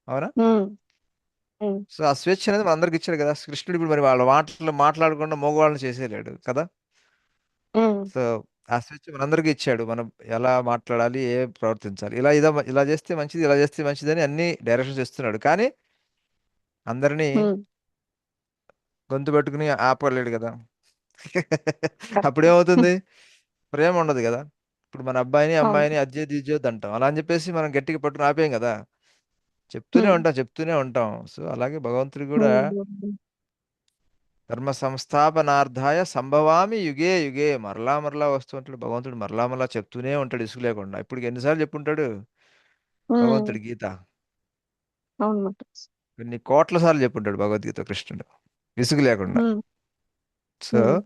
అవునా? ఉమ్, ఉమ్, సో ఆ స్వేచ్ఛ అనేది మన అందరికి ఇచ్చాడు కదా. కృష్ణుడు ఇప్పుడు మరి వాళ్ళ మాటలు మాట్లాడకుండా మగవాళ్ళని చేసేయలేడు కదా. ఉమ్, సో ఆ స్వేచ్ఛ మనందరికీ ఇచ్చాడు. మనం ఎలా మాట్లాడాలి, ఏ ప్రవర్తించాలి, ఇలా చేస్తే మంచిది, ఇలా చేస్తే మంచిది అని అన్ని డైరెక్షన్స్ ఇస్తున్నాడు. కానీ అందరినీ ఉమ్, గొంతు పెట్టుకుని ఆపలేడు కదా. కరెక్ట్. అప్పుడేమవుతుంది? ప్రేమ ఉండదు కదా. ఇప్పుడు మన అబ్బాయిని అవును. అమ్మాయిని అజ్జేది ఇజ్జోద్ది అంటాం. అలా అని చెప్పేసి మనం గట్టిగా పట్టుకుని ఆపేం కదా. చెప్తూనే ఉమ్, ఉంటాం, చెప్తూనే ఉంటాం. సో అలాగే భగవంతుడు కూడా ఉమ్, ధర్మ సంస్థాపనార్థాయ సంభవామి యుగే యుగే, మరలా మరలా వస్తూ ఉంటాడు భగవంతుడు. మరలా మరలా చెప్తూనే ఉంటాడు ఇసుకు లేకుండా. ఇప్పుడు ఎన్నిసార్లు చెప్పుంటాడు ఉమ్, భగవంతుడి గీత? అవును మాట. కొన్ని కోట్ల సార్లు చెప్పుంటాడు భగవద్గీత కృష్ణుడు విసుగు లేకుండా. ఉమ్, సో ఉమ్,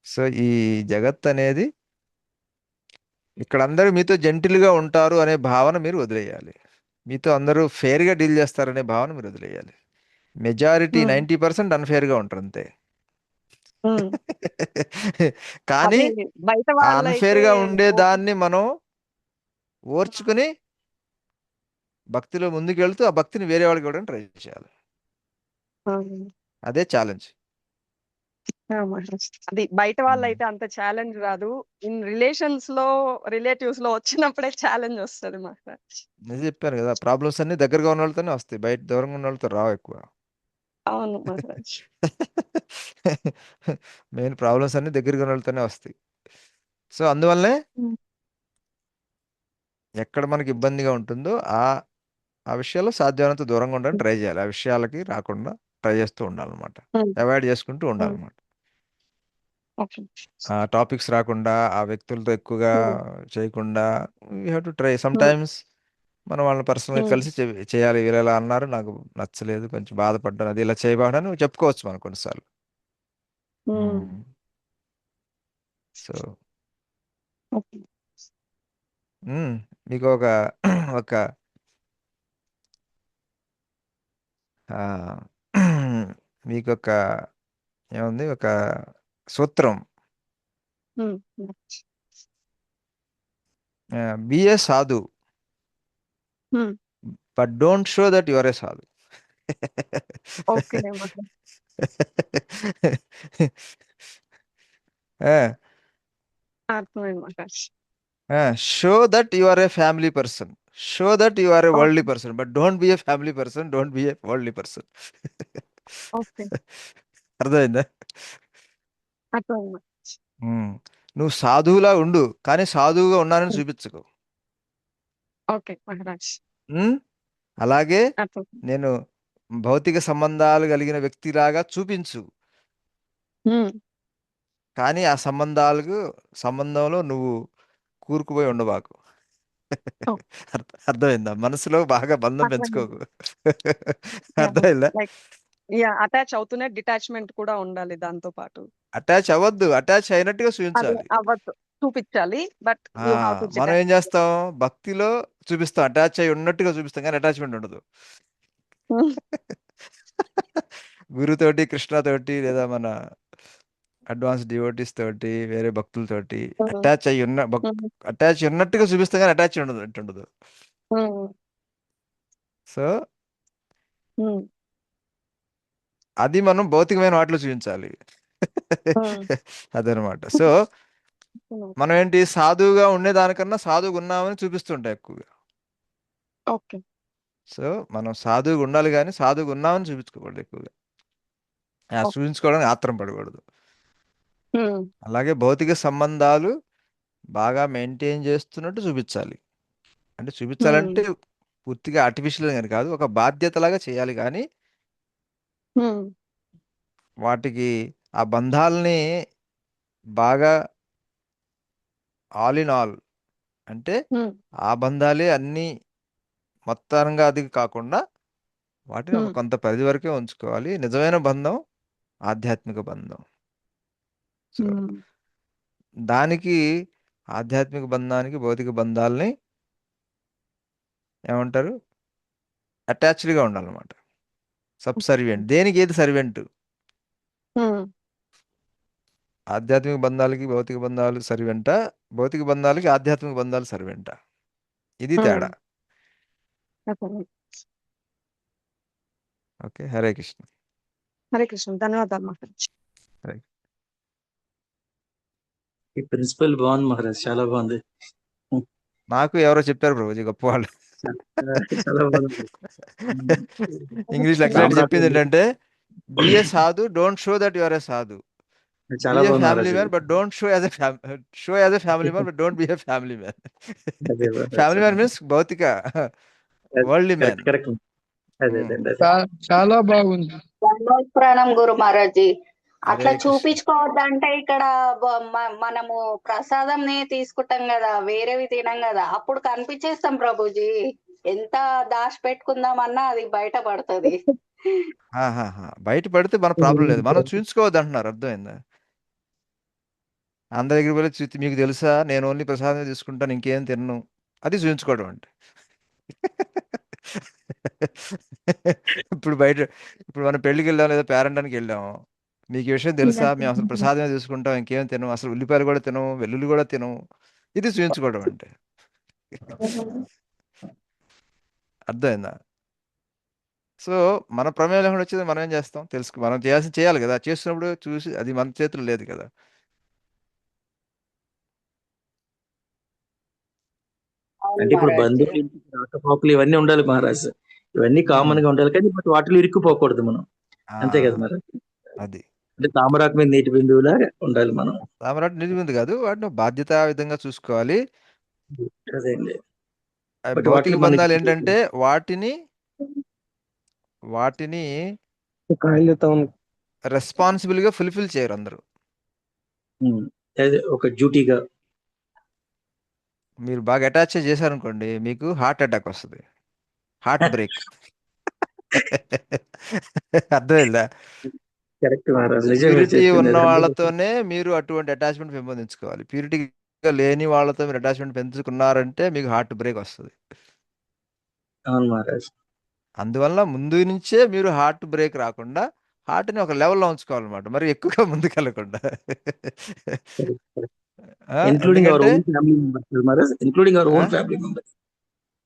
సో ఈ జగత్ అనేది ఇక్కడ అందరూ మీతో జెంటిల్గా ఉంటారు అనే భావన మీరు వదిలేయాలి. మీతో అందరూ ఫేర్గా డీల్ చేస్తారనే భావన మీరు వదిలేయాలి. మెజారిటీ ఉమ్, 90% అన్ఫేర్గా ఉంటారు అంతే. ఉమ్. కానీ అది బయట ఆ వాళ్ళైతే అన్ఫేర్గా ఉండే ఓకే. దాన్ని మనం ఓర్చుకుని భక్తిలో ముందుకెళ్తూ ఆ భక్తిని వేరే వాళ్ళకి ఇవ్వడానికి ట్రై చేయాలి. ఉమ్. అదే ఛాలెంజ్. మహారాజ్. అది బయట వాళ్ళైతే అంత ఛాలెంజ్ రాదు. ఇన్ రిలేషన్స్ లో రిలేటివ్స్ లో వచ్చినప్పుడే ఛాలెంజ్ వస్తుంది మహారాజ్. నేను చెప్పాను కదా, ప్రాబ్లమ్స్ అన్ని దగ్గరగా ఉన్న వాళ్ళతోనే వస్తాయి, బయట దూరంగా ఉన్న వాళ్ళతో రావు ఎక్కువ. అవును మహారాజ్. మెయిన్ ప్రాబ్లమ్స్ అన్ని దగ్గరగా ఉన్న వాళ్ళతోనే వస్తాయి. సో అందువల్లనే ఉమ్, ఎక్కడ మనకి ఇబ్బందిగా ఉంటుందో ఆ ఆ విషయాల్లో సాధ్యమైనంత దూరంగా ఉండడానికి ట్రై చేయాలి. ఆ విషయాలకి రాకుండా ట్రై చేస్తూ ఉండాలన్నమాట. ఉమ్, అవాయిడ్ చేసుకుంటూ ఉమ్. ఉండాలన్నమాట. ఓకే. ఆ టాపిక్స్ రాకుండా, ఆ వ్యక్తులతో ఎక్కువగా ఉమ్, చేయకుండా we have to try some um, times. మనం వాళ్ళని పర్సనల్గా ఉమ్, కలిసి చేయాలి. వీళ్ళు ఇలా అన్నారు, నాకు నచ్చలేదు, కొంచెం బాధపడ్డాను, అది ఇలా చేయబాడని చెప్పుకోవచ్చు మనం కొన్నిసార్లు. ఉమ్. So okay. మీకు ఒక ఒక ఆ, మీకు ఒక ఏముంది, ఒక సూత్రం. ఉమ్, be a sadhu um. But don't show that you are a sadhu. Okay Maharaj. అర్థమైంది Maharaj. Show that you are a family person, show that you are a okay. Worldly person, but don't be a family person, don't be a worldly person. Okay. అర్థమైందా? అర్థమైంది మహారాజ్. ఉమ్. నువ్వు సాధువులా ఉండు, కానీ సాధువుగా ఉన్నానని చూపించుకో. Okay Maharaj. ఉమ్. అలాగే అర్థం. నేను భౌతిక సంబంధాలు కలిగిన వ్యక్తిలాగా చూపించు, ఉమ్, కానీ ఆ సంబంధంలో నువ్వు కూరుకుపోయి ఉండబాకు. ఓ, అర్థమైందా? మనసులో బాగా బంధం అర్థమైంది. పెంచుకోకు. అర్థమైందా? లైక్ అటాచ్ అవుతూనే డిటాచ్మెంట్ కూడా ఉండాలి దాంతో పాటు. అటాచ్ అవ్వద్దు, అటాచ్ అయినట్టుగా అదే చూపించాలి. అవ్వద్దు, చూపించాలి. బట్ ఆ, యూ హావ్ టు మనం ఏం చేస్తాం, భక్తిలో చూపిస్తాం, అటాచ్ అయి ఉన్నట్టుగా చూపిస్తాం, కానీ అటాచ్మెంట్ ఉండదు. గురుతోటి, కృష్ణతోటి, లేదా మన అడ్వాన్స్ డివోటీస్ తోటి, వేరే భక్తులతోటి అటాచ్ ఉన్నట్టుగా చూపిస్తాం, కానీ అటాచ్ ఉండదు. సో అది మనం భౌతికమైన వాటిలో చూపించాలి. ఉమ్, అదనమాట. సో ఉమ్, మనం ఏంటి, సాధువుగా ఉండేదానికన్నా సాధువుగా ఉన్నామని చూపిస్తుంటాం ఎక్కువగా. ఓకే. సో మనం సాధువుగా ఉండాలి కానీ సాధువుగా ఉన్నామని చూపించుకోకూడదు ఎక్కువగా. ఓకే. చూపించుకోవడానికి ఆత్రం పడకూడదు. ఉమ్, అలాగే భౌతిక సంబంధాలు బాగా మెయింటైన్ చేస్తున్నట్టు చూపించాలి. అంటే ఉమ్, చూపించాలంటే పూర్తిగా ఆర్టిఫిషియల్ అని కాదు, ఒక బాధ్యతలాగా చేయాలి. కానీ ఉమ్, వాటికి ఆ బంధాలని బాగా ఆల్ ఇన్ ఆల్ అంటే ఉమ్, ఆ బంధాలే అన్నీ మొత్తంగా అది కాకుండా వాటిని ఒక ఉమ్, కొంత పరిధి వరకే ఉంచుకోవాలి. నిజమైన బంధం ఆధ్యాత్మిక బంధం. సో ఉమ్, దానికి ఆధ్యాత్మిక బంధానికి భౌతిక బంధాలని ఏమంటారు, అటాచ్డ్గా ఉండాలన్నమాట. సబ్సర్వెంట్. దేనికి ఏది సర్వెంట్? ఉమ్, ఆధ్యాత్మిక బంధాలకి భౌతిక బంధాలు సర్వెంట, భౌతిక బంధాలకి ఆధ్యాత్మిక బంధాలు సర్వెంట. ఇది ఉమ్. తేడా. ఓకే. ఓకే. హరే కృష్ణ. హరే కృష్ణ. ధన్యవాదాలు మహారాజ్. హరే. ఈ ప్రిన్సిపల్ బాగుంది మహారాజ్, చాలా బాగుంది. నాకు ఎవరో చెప్పారు ప్రభుజీ, గొప్పవాళ్ళు. చాలా బాగుంది. ఇంగ్లీష్లో ఎక్సలెంట్ చెప్పింది ఏంటంటే, be a sadhu, don't show that you are a sadhu. చాలా Be a బాగుంది family మహారాజ్ man, ఇది. but don't show as a family man, but don't be a family man. అదే మహారాజ్. Family man means భౌతిక, worldly man. Correct correct. అదే Hmm. అదే అదే. చాలా బాగుంది. ధన్యవాద ప్రణం గురు మహారాజ్. అట్లా హరే కృష్ణ. చూపించుకోవద్దంటే ఇక్కడ మనము ప్రసాదంని తీసుకుంటాం కదా, వేరేవి తినం కదా, అప్పుడు కనిపించేస్తాం ప్రభుజీ. ఎంత దాచి పెట్టుకుందామన్నా అది బయట పడుతుంది. బయట పడితే మన ప్రాబ్లం లేదు, మనం చూపించుకోవద్దు అంటున్నారు. అర్థమైందా? అందరి దగ్గర వెళ్ళి మీకు తెలుసా నేను ఓన్లీ ప్రసాదమే తీసుకుంటాను, ఇంకేం తినను, అది చూపించుకోవడం అంటే. ఇప్పుడు మనం పెళ్ళికి వెళ్ళాం లేదా పేరంటానికి వెళ్ళాము, మీకు ఈ విషయం తెలుసా మేము అసలు ప్రసాదమే తీసుకుంటాం, ఇంకేం తినము, అసలు ఉల్లిపాయలు కూడా తినము, వెల్లుల్లి కూడా తినము, ఇది చూపించుకోవడం అంటే. అర్థమైందా? సో మన ప్రమేయం లేకుండా వచ్చేది మనం ఏం చేస్తాం, మనం చేయాలి కదా, చేస్తున్నప్పుడు చూసి అది మన చేతుల్లో లేదు కదా. అవును అంటే ఇప్పుడు మహారాజ్. బంధువులు ఇంటికి రాకపోకలు ఇవన్నీ ఉండాలి మహారాజ్, ఇవన్నీ కామన్ గా ఉండాలి. కానీ బట్ వాటిలో ఇరుక్కుపోకూడదు మనం, ఆ, అంతే కదా మహారాజ్. అది అంటే తామరాకు మీద నీటి బిందువులా ఉండాలి మనం. తామరాటు నిజమింది కాదు, వాటిని బాధ్యత విధంగా చూసుకోవాలి. అదే అండి. ఆ బట్ భౌతిక వాటిలో మనకి బంధాలు ఏంటంటే వాటిని రెస్పాన్సిబుల్గా ఫుల్ఫిల్ చేయరు అందరూ. అదే ఒక డ్యూటీగా. మీరు బాగా అటాచ్ చేశారనుకోండి, మీకు హార్ట్ అటాక్ వస్తుంది, హార్ట్ బ్రేక్. అర్థమైందా? కరెక్ట్ మహారాజ్, నిజమే ప్యూరిటీ చెప్పింది ఉన్న అది. వాళ్ళతోనే మీరు అటువంటి అటాచ్మెంట్ పెంపొందించుకోవాలి. ప్యూరిటీగా లేని వాళ్ళతో మీరు అటాచ్మెంట్ పెంచుకున్నారంటే మీకు హార్ట్ బ్రేక్ వస్తుంది. అవును మహారాజ్. అందువల్ల ముందు నుంచే మీరు హార్ట్ బ్రేక్ రాకుండా హార్ట్ని ఒక లెవెల్లో ఉంచుకోవాలన్నమాట, మరి ఎక్కువగా ముందుకెళ్ళకుండా. ఇంక్లూడింగ్ అవర్ ఎందుకంటే own family members Maharaj, including our own family members,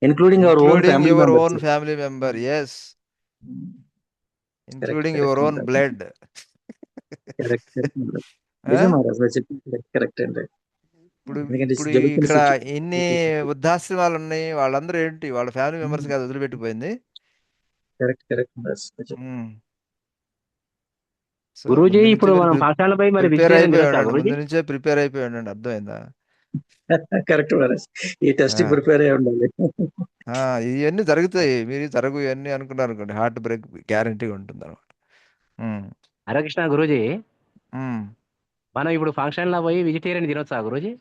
including our own including family your members. Own family member, yes, correct including your correct own blood. Correct correct Maharaj. నిజం మహారాజ్, మీరు చెప్పింది కరెక్ట్ అండి. ఇప్పుడు ఎందుకంటే ఇప్పుడు జరుగుతున్న ఇక్కడ సిచ్యువేషన్. ఎన్ని వృద్ధాశ్రమాలు ఉన్నాయి, వాళ్ళందరూ ఏంటి, వాళ్ళ ఫ్యామిలీ మెంబర్స్ కాదు వదిలిపెట్టిపోయింది. Correct correct Maharaj. So Guruji ముందు ఇప్పుడు నుంచే మనం మీరు పాఠశాలపై మరి ప్రిపేర్ వెజిటేరియన్ అయిపోయి తినొచ్చా ఉండండి, గురూజీ? ముందు నుంచే ప్రిపేర్ అయిపోయి ఉండండి. అర్థమైందా? కరెక్ట్ మహారాజ్, ఈ టెస్ట్ ఆ, ప్రిపేర్ అయ్యి ఉండాలి. ఇవన్నీ జరుగుతాయి, మీరు జరగు ఇవన్నీ అనుకున్నారు అనుకోండి, హార్ట్ బ్రేక్ గ్యారంటీగా ఉంటుంది అనమాట. హరే కృష్ణ గురూజీ, మనం ఇప్పుడు ఫంక్షన్ లో పోయి వెజిటేరియన్ తినొచ్చా గురూజీ?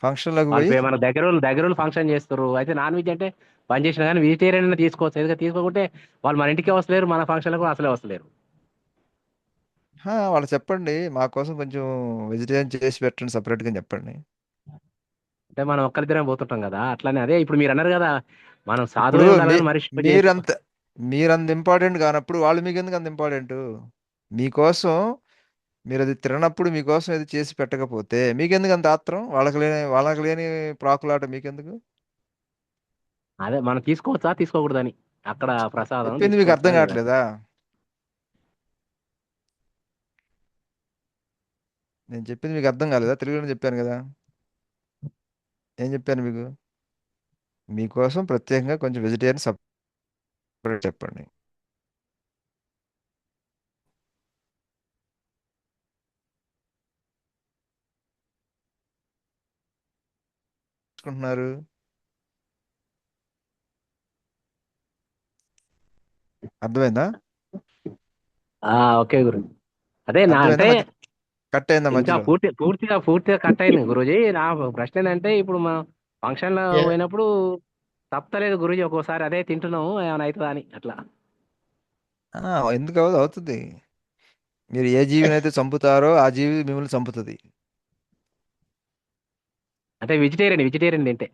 ఫంక్షన్లకు వాళ్ళు పోయి మన దగ్గర ఫంక్షన్ చేస్తారు, అయితే నాన్ వెజ్ అంటే పని చేసినా కానీ వెజిటేరియన్ తీసుకోవచ్చు. ఎందుకంటే తీసుకోకుంటే వాళ్ళు మన ఇంటికే వస్తలేరు, మన ఫంక్షన్లకు అసలే వస్తలేరు. వాళ్ళు చెప్పండి, మా కోసం కొంచెం వెజిటేరియన్ చేసి పెట్టండి సపరేట్గా చెప్పండి. అంటే మనం ఒక్కరిద్దరం పోతుంటాం కదా, అట్లానే అదే ఇప్పుడు మీరు అన్నారు కదా, మనం ఇప్పుడు సాధువే ఉండాలి కానీ మనిషి మీరంత మీరంత ఇంపార్టెంట్ కానప్పుడు వాళ్ళు మీకు ఎందుకు అంత ఇంపార్టెంట్? మీకోసం మీరు అది తిననప్పుడు మీకోసం ఇది చేసి పెట్టకపోతే మీకెందుకు అంత ఆత్రం? వాళ్ళకి లేని ప్రాకులాట మీకెందుకు? అదే మనం తీసుకోవచ్చా తీసుకోకూడదని అక్కడ ప్రసాదం చెప్పింది మీకు అర్థం తీసుకోవచ్చా లేదా? కావట్లేదా? నేను చెప్పింది మీకు అర్థం కాలేదా? తెలుగులోనే చెప్పాను కదా. ఏం చెప్పాను మీకు? మీకోసం ప్రత్యేకంగా కొంచెం వెజిటేరియన్ సపరేట్ చెప్పండి. అనుకుంటున్నారు అర్థమైందా? ఓకే గురు. అదే నా అర్థమైందా? అంటే కట్ అయిందా ఇంకా మధ్యలో? పూర్తిగా కట్ అయింది గురూజీ. నా ప్రశ్న ఏంటంటే ఇప్పుడు మనం ఫంక్షన్ లో ఏ- పోయినప్పుడు తప్పలేదు గురూజీ, ఒక్కోసారి అదే తింటున్నాము ఏమైనా అవుతుందా అని అట్లా. ఆ, ఎందుకు అవ్వదు? అవుతుంది. మీరు ఏ జీవిని అయితే చంపుతారో ఆ జీవి మిమ్మల్ని చంపుతుంది. అంటే వెజిటేరియన్ తింటే.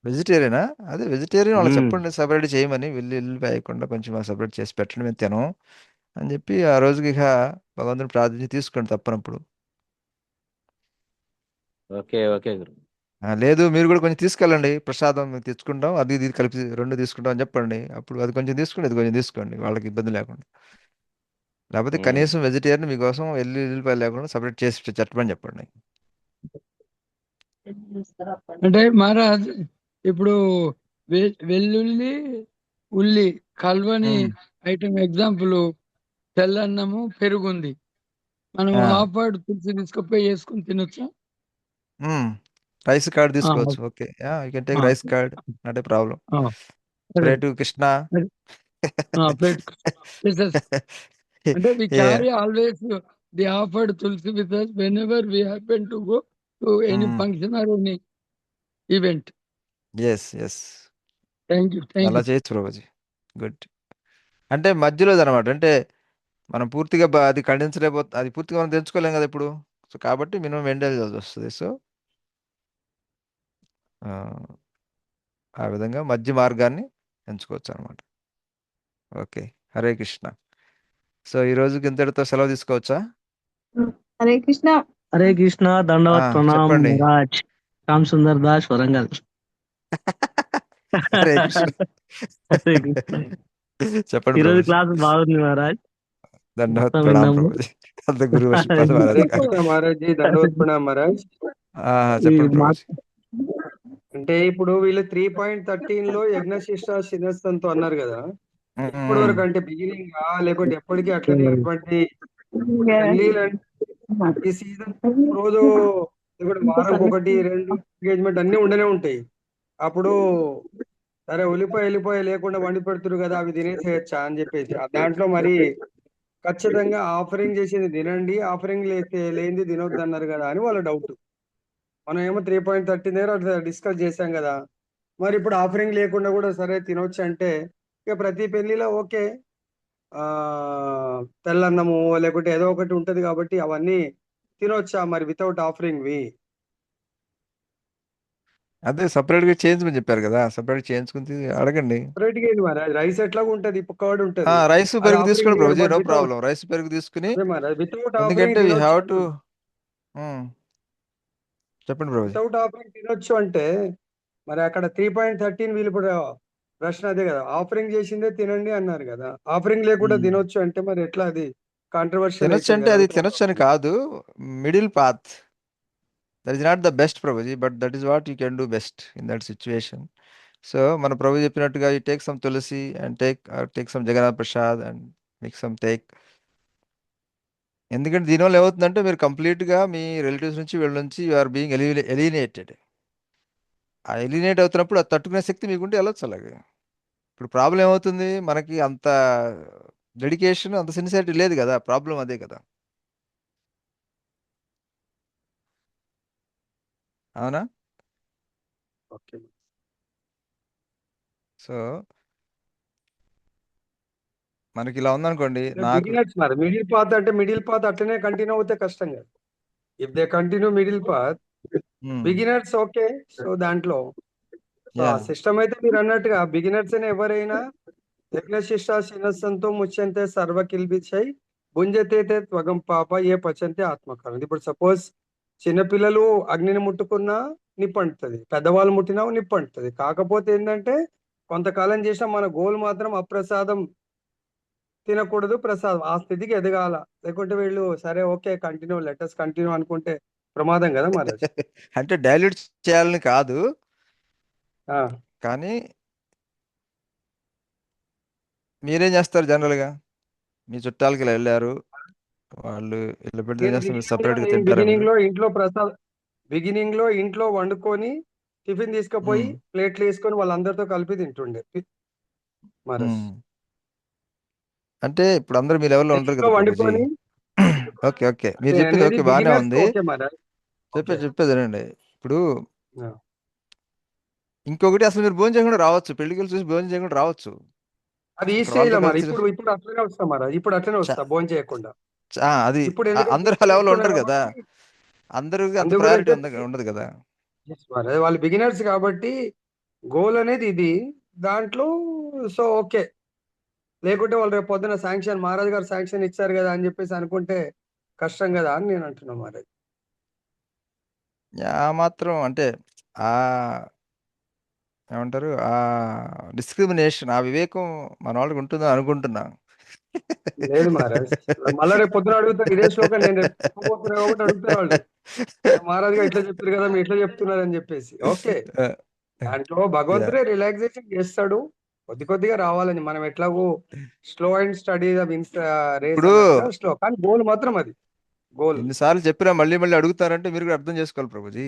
వెజిటేరియనా? అదే వెజిటేరియన్ వాళ్ళకి ఉమ్, చెప్పండి సపరేట్ చేయమని, వెళ్ళి వేయకుండా కొంచెం సపరేట్ చేసి పెట్టండి, మేము తినం అని చెప్పి ఆ రోజుకి ఇక భగవంతుని ప్రార్థించి తీసుకోండి తప్పనప్పుడు. ఓకే ఓకే గురు. లేదు మీరు కూడా కొంచెం తీసుకెళ్ళండి, ప్రసాదం మేము తెచ్చుకుంటాం, అది ఇది కలిపి రెండు తీసుకుంటాం అని చెప్పండి. అప్పుడు అది కొంచెం తీసుకోండి, ఇది కొంచెం తీసుకోండి, వాళ్ళకి ఇబ్బంది లేకుండా. లేకపోతే ఉమ్, కనీసం వెజిటేరియన్ మీకోసం ఎల్లుల్లిపాయలు లేకుండా సపరేట్ చేసి చెప్పమని చెప్పండి. అంటే మహారాజ్ ఇప్పుడు వెల్లుల్లి ఉల్లి కలవని ఉమ్, ఐటమ్ ఎగ్జాంపుల్ తెల్లన్నము పెరుగుంది, మనం ఆ, హాఫ్ వర్డ్ తులసి తీసుకుపోయి వేసుకుని తినొచ్చా? రైస్ కార్డ్ ఆ, తీసుకోవచ్చు. ఓకే, యూ కెన్ టేక్ ఆ, rice card, not a problem. ఆ, సరే. Spray to Krishna. ప్లేట్ అంటే we Yeah. carry always the offered tulsi with us whenever we happen to go to any function or any event. Yes yes, Thank you. Thank అలా you. చేయొచ్చు Prabhuji. Good. అంటే మధ్యలో అనమాట, అంటే మనం పూర్తిగా అది ఖండించలేకపోతే, అది పూర్తిగా మనం తెంచుకోలేం కదా ఇప్పుడు. సో కాబట్టి మినిమం మెయింటైన్ చేయాల్సి వస్తుంది. సో ఆ విధంగా మధ్య మార్గాన్ని ఎంచుకోవచ్చు అనమాట. ఓకే, హరే కృష్ణ. సో ఈ రోజుకి ఇంతటితో సెలవు తీసుకోవచ్చా? హరే కృష్ణ. హరే కృష్ణ, దండవత్ ప్రణామ్ చెప్పండి. మహారాజ్. శ్యామ్ సుందర్ దాస్ వరంగల్. హరే కృష్ణ. హరే కృష్ణ. చెప్పండి ఈరోజు ప్రభుజీ. క్లాస్ బాగుంది మహారాజ్, దండవత్ మొత్తం ప్రణామ్ విన్నాము. ప్రభుజీ. అంత గురువు హరే శ్రీపాద హరే మహారాజ్ కృష్ణ. గారు. కృష్ణ మహారాజ్ జీ, దండవత్ ప్రణామ్ మహారాజ్. ఈ చెప్పండి మా ప్రభుజీ. అంటే ఇప్పుడు వీళ్ళు 3.13 లో యజ్ఞశిష్ట శిరస్తంతో అన్నారు కదా, ఎప్పటి మ్మ్. వరకు అంటే బిగినింగ్ లేకుంటే ఎప్పటికీ అట్లనే ఇటువంటి పెళ్లిలు ఈ సీజన్ రోజు లేకుంటే వారంకి ఒకటి రెండు ఎంగేజ్మెంట్ అన్ని ఉండనే ఉంటాయి. అప్పుడు సరే ఉల్లిపాయ లేకుండా వండి పెడుతురు కదా, అవి తినేసేయచ్చా అని చెప్పేసి దాంట్లో మరి ఖచ్చితంగా ఆఫరింగ్ చేసేది తినండి, ఆఫరింగ్ లేనిది తినొద్దు అన్నారు కదా అని వాళ్ళ డౌట్. మనం ఏమో 3.13 దగ్గర అట్లా డిస్కస్ చేశాం కదా, మరి ఇప్పుడు ఆఫరింగ్ లేకుండా కూడా సరే తినొచ్చు అంటే ఇక ప్రతి పెళ్లిలో ఓకే ఆ తెల్లన్నము లేకుంటే ఏదో ఒకటి ఉంటది కాబట్టి అవన్నీ తినొచ్చా మరి వితౌట్ ఆఫరింగ్ వి? అదే సపరేట్ గా చేయించమని చెప్పారు కదా, సపరేట్ చేయించుకుని అడగండి. సపరేట్ గా ఏంటి మరి, రైస్ ఎట్లాగో ఉంటది, ఇప్పుడు కర్డ్ ఉంటది, రైస్ అది పెరుగు ఆఫరింగ్ తీసుకోండి చేయరు, Prabhuji, but no without problem. Rice పెరుగు తీసుకుని, అదే మరి వితౌట్ ఆఫరింగ్ ఎందుకంటే వీ తినొచ్చు హ్యావ్ టు. అంటున్నా. చెప్పండి ప్రభుజీ. వితౌట్ ఆఫరింగ్ తినొచ్చు అంటే మరి అక్కడ 3.13 వీళ్ళు ఇప్పుడు ప్రశ్న అదే కదా, ఆఫరింగ్ చేసిందే తినండి అన్నారు కదా, ఆఫరింగ్ లేకుండా మ్మ్. తినొచ్చు అంటే మరి ఎట్లా, అది కాంట్రవర్షియల్ తినొచ్చు అవుతుంది అంటే కదా అది వితౌట్ తినొచ్చు అని ఆఫరింగ్. కాదు, middle path. That is not the best Prabhuji, but that is what you can do best in that situation. So మన ప్రభు చెప్పినట్టుగా ఈ take some tulsi and take some Jagannath prasad and make some take. ఎందుకంటే దీనివల్ల ఏమవుతుందంటే మీరు కంప్లీట్గా మీ రిలేటివ్స్ నుంచి వీళ్ళ నుంచి యు ఆర్ బీయింగ్ ఎలినేటెడ్. ఆ ఎలినేట్ అవుతున్నప్పుడు అది తట్టుకునే శక్తి మీకుంటే వెళ్ళొచ్చు అలాగే. ఇప్పుడు ప్రాబ్లం ఏమవుతుంది, మనకి అంత డెడికేషన్, అంత సిన్సియారిటీ లేదు కదా, ప్రాబ్లం అదే కదా. అవునా? ఓకే. సో మనకి ఇలా ఉందనుకోండి, నాకు బిగినర్స్ మరి మిడిల్ పాత్ అంటే మిడిల్ పాత్ అట్లనే కంటిన్యూ అవుతే కష్టం కదా. If they continue middle path beginners okay. So దాంట్లో సో ఆ యా సిస్టమ్ అయితే మీరు అన్నట్టుగా బిగినర్స్ అయినా ఎవరైనా యజ్ఞశిష్ట శినస్సంతో ముచ్యంతే సర్వ కిల్బిచ్చై భుంజతే త్వగం పాప ఏ పచంతే ఆత్మకారం. ఇప్పుడు సపోజ్ చిన్నపిల్లలు అగ్నిని ముట్టుకున్నా నిప్పంటుతుంది, పెద్దవాళ్ళు ముట్టినా నిప్పంటుతుంది. కాకపోతే ఏంటంటే కొంతకాలం చేసిన మన గోల్ మాత్రం అప్రసాదం తినకూడదు ప్రసాదం. ఆ స్థితికి ఎదగాల. లేకుంటే వీళ్ళు సరే ఓకే కంటిన్యూ లెటస్ కంటిన్యూ అనుకుంటే ప్రమాదం కదా మహారాజ్. అంటే డైల్యూట్ చేయాలని కాదు, ఆ, కానీ మీరేం చేస్తారు జనరల్గా? మీ చుట్టాలకి ఇలా వెళ్ళారు, వాళ్ళు ఇలా పెడితే ఏం చేస్తారు? మీరు సపరేట్గా తింటారా మీరు? బిగినింగ్ లో ఇంట్లో వండుకొని టిఫిన్ తీసుకుపోయి ఉమ్, ప్లేట్లు వేసుకొని వాళ్ళందరితో కలిపి తింటుండే మహారాజ్. ఉమ్. అంటే ఇప్పుడు అందరూ మీ లెవెల్లో ఉండరు ఇంట్లో కదా ప్రభుజీ. వండుకొని ఓకే ఓకే, మీరు నేను చెప్పింది అనేది ఓకే, బాగానే బిగినర్స్ ఉంది. ఓకే మహారాజ్. ఓకే. చెప్పేది వినండి. ఇప్పుడు ఆ. ఇంకొకటి, అసలు మీరు భోజనం చేయకుండా రావచ్చు, పెళ్లికి చూసి భోజనం చేయకుండా రావచ్చు. అది ఈ అక్కడ స్టేజ్ వాళ్ళతో లో మరి కలిసి ఇప్పుడు అట్లనే వస్తా మహారాజ్. ఇప్పుడు అట్లనే వస్తా భోజనం చేయకుండా. అది ఇప్పుడు ఎందుకంటే అందరూ ఆ ఇప్పుడు లెవెల్లో నేర్చుకున్నా ఉండరు కదా, కాబట్టి అందరికి అంత అందు ప్రయారిటీ గురించి ఉండదు కదా. వాళ్ళు బిగినర్స్ కాబట్టి గోల్ అనేది ఇది దాంట్లో. సో ఓకే, లేకుంటే వాళ్ళు రేపు పొద్దున శాంక్షన్ మహారాజ్ గారు శాంక్షన్ ఇచ్చారు కదా అని చెప్పేసి అనుకుంటే కష్టం కదా అని నేను అంటున్నా మహారాజ్. ఆ మాత్రం అంటే ఆ ఏమంటారు, ఆ డిస్క్రిమినేషన్, ఆ వివేకం మన వాళ్ళకి ఉంటుందని అనుకుంటున్నా. లేదు మహారాజ్, మళ్ళా రేపు పొద్దున అడుగుతారు ఇదే శ్లోకం నేను రేపు చెప్పబోతున్నా కాబట్టి అడుగుతారు వాళ్ళు, మహారాజ్ గారు ఇట్లా చెప్తారు కదా మీరు ఇట్లా చెప్తున్నారు అని చెప్పేసి. ఓకే, దాంట్లో Yeah. భగవంతుడే రిలాక్సేషన్ చేస్తాడు. కొద్ది కొద్దిగా రావాలని మనం ఎట్లాగో slow and steady the wins race ఇప్పుడు అన్నట్టుగా స్లో, కానీ గోల్ మాత్రం అది గోల్. ఎన్నిసార్లు చెప్పినా మళ్ళీ మళ్ళీ అడుగుతారంటే మీరు కూడా అర్థం చేసుకోవాలి ప్రభుజీ.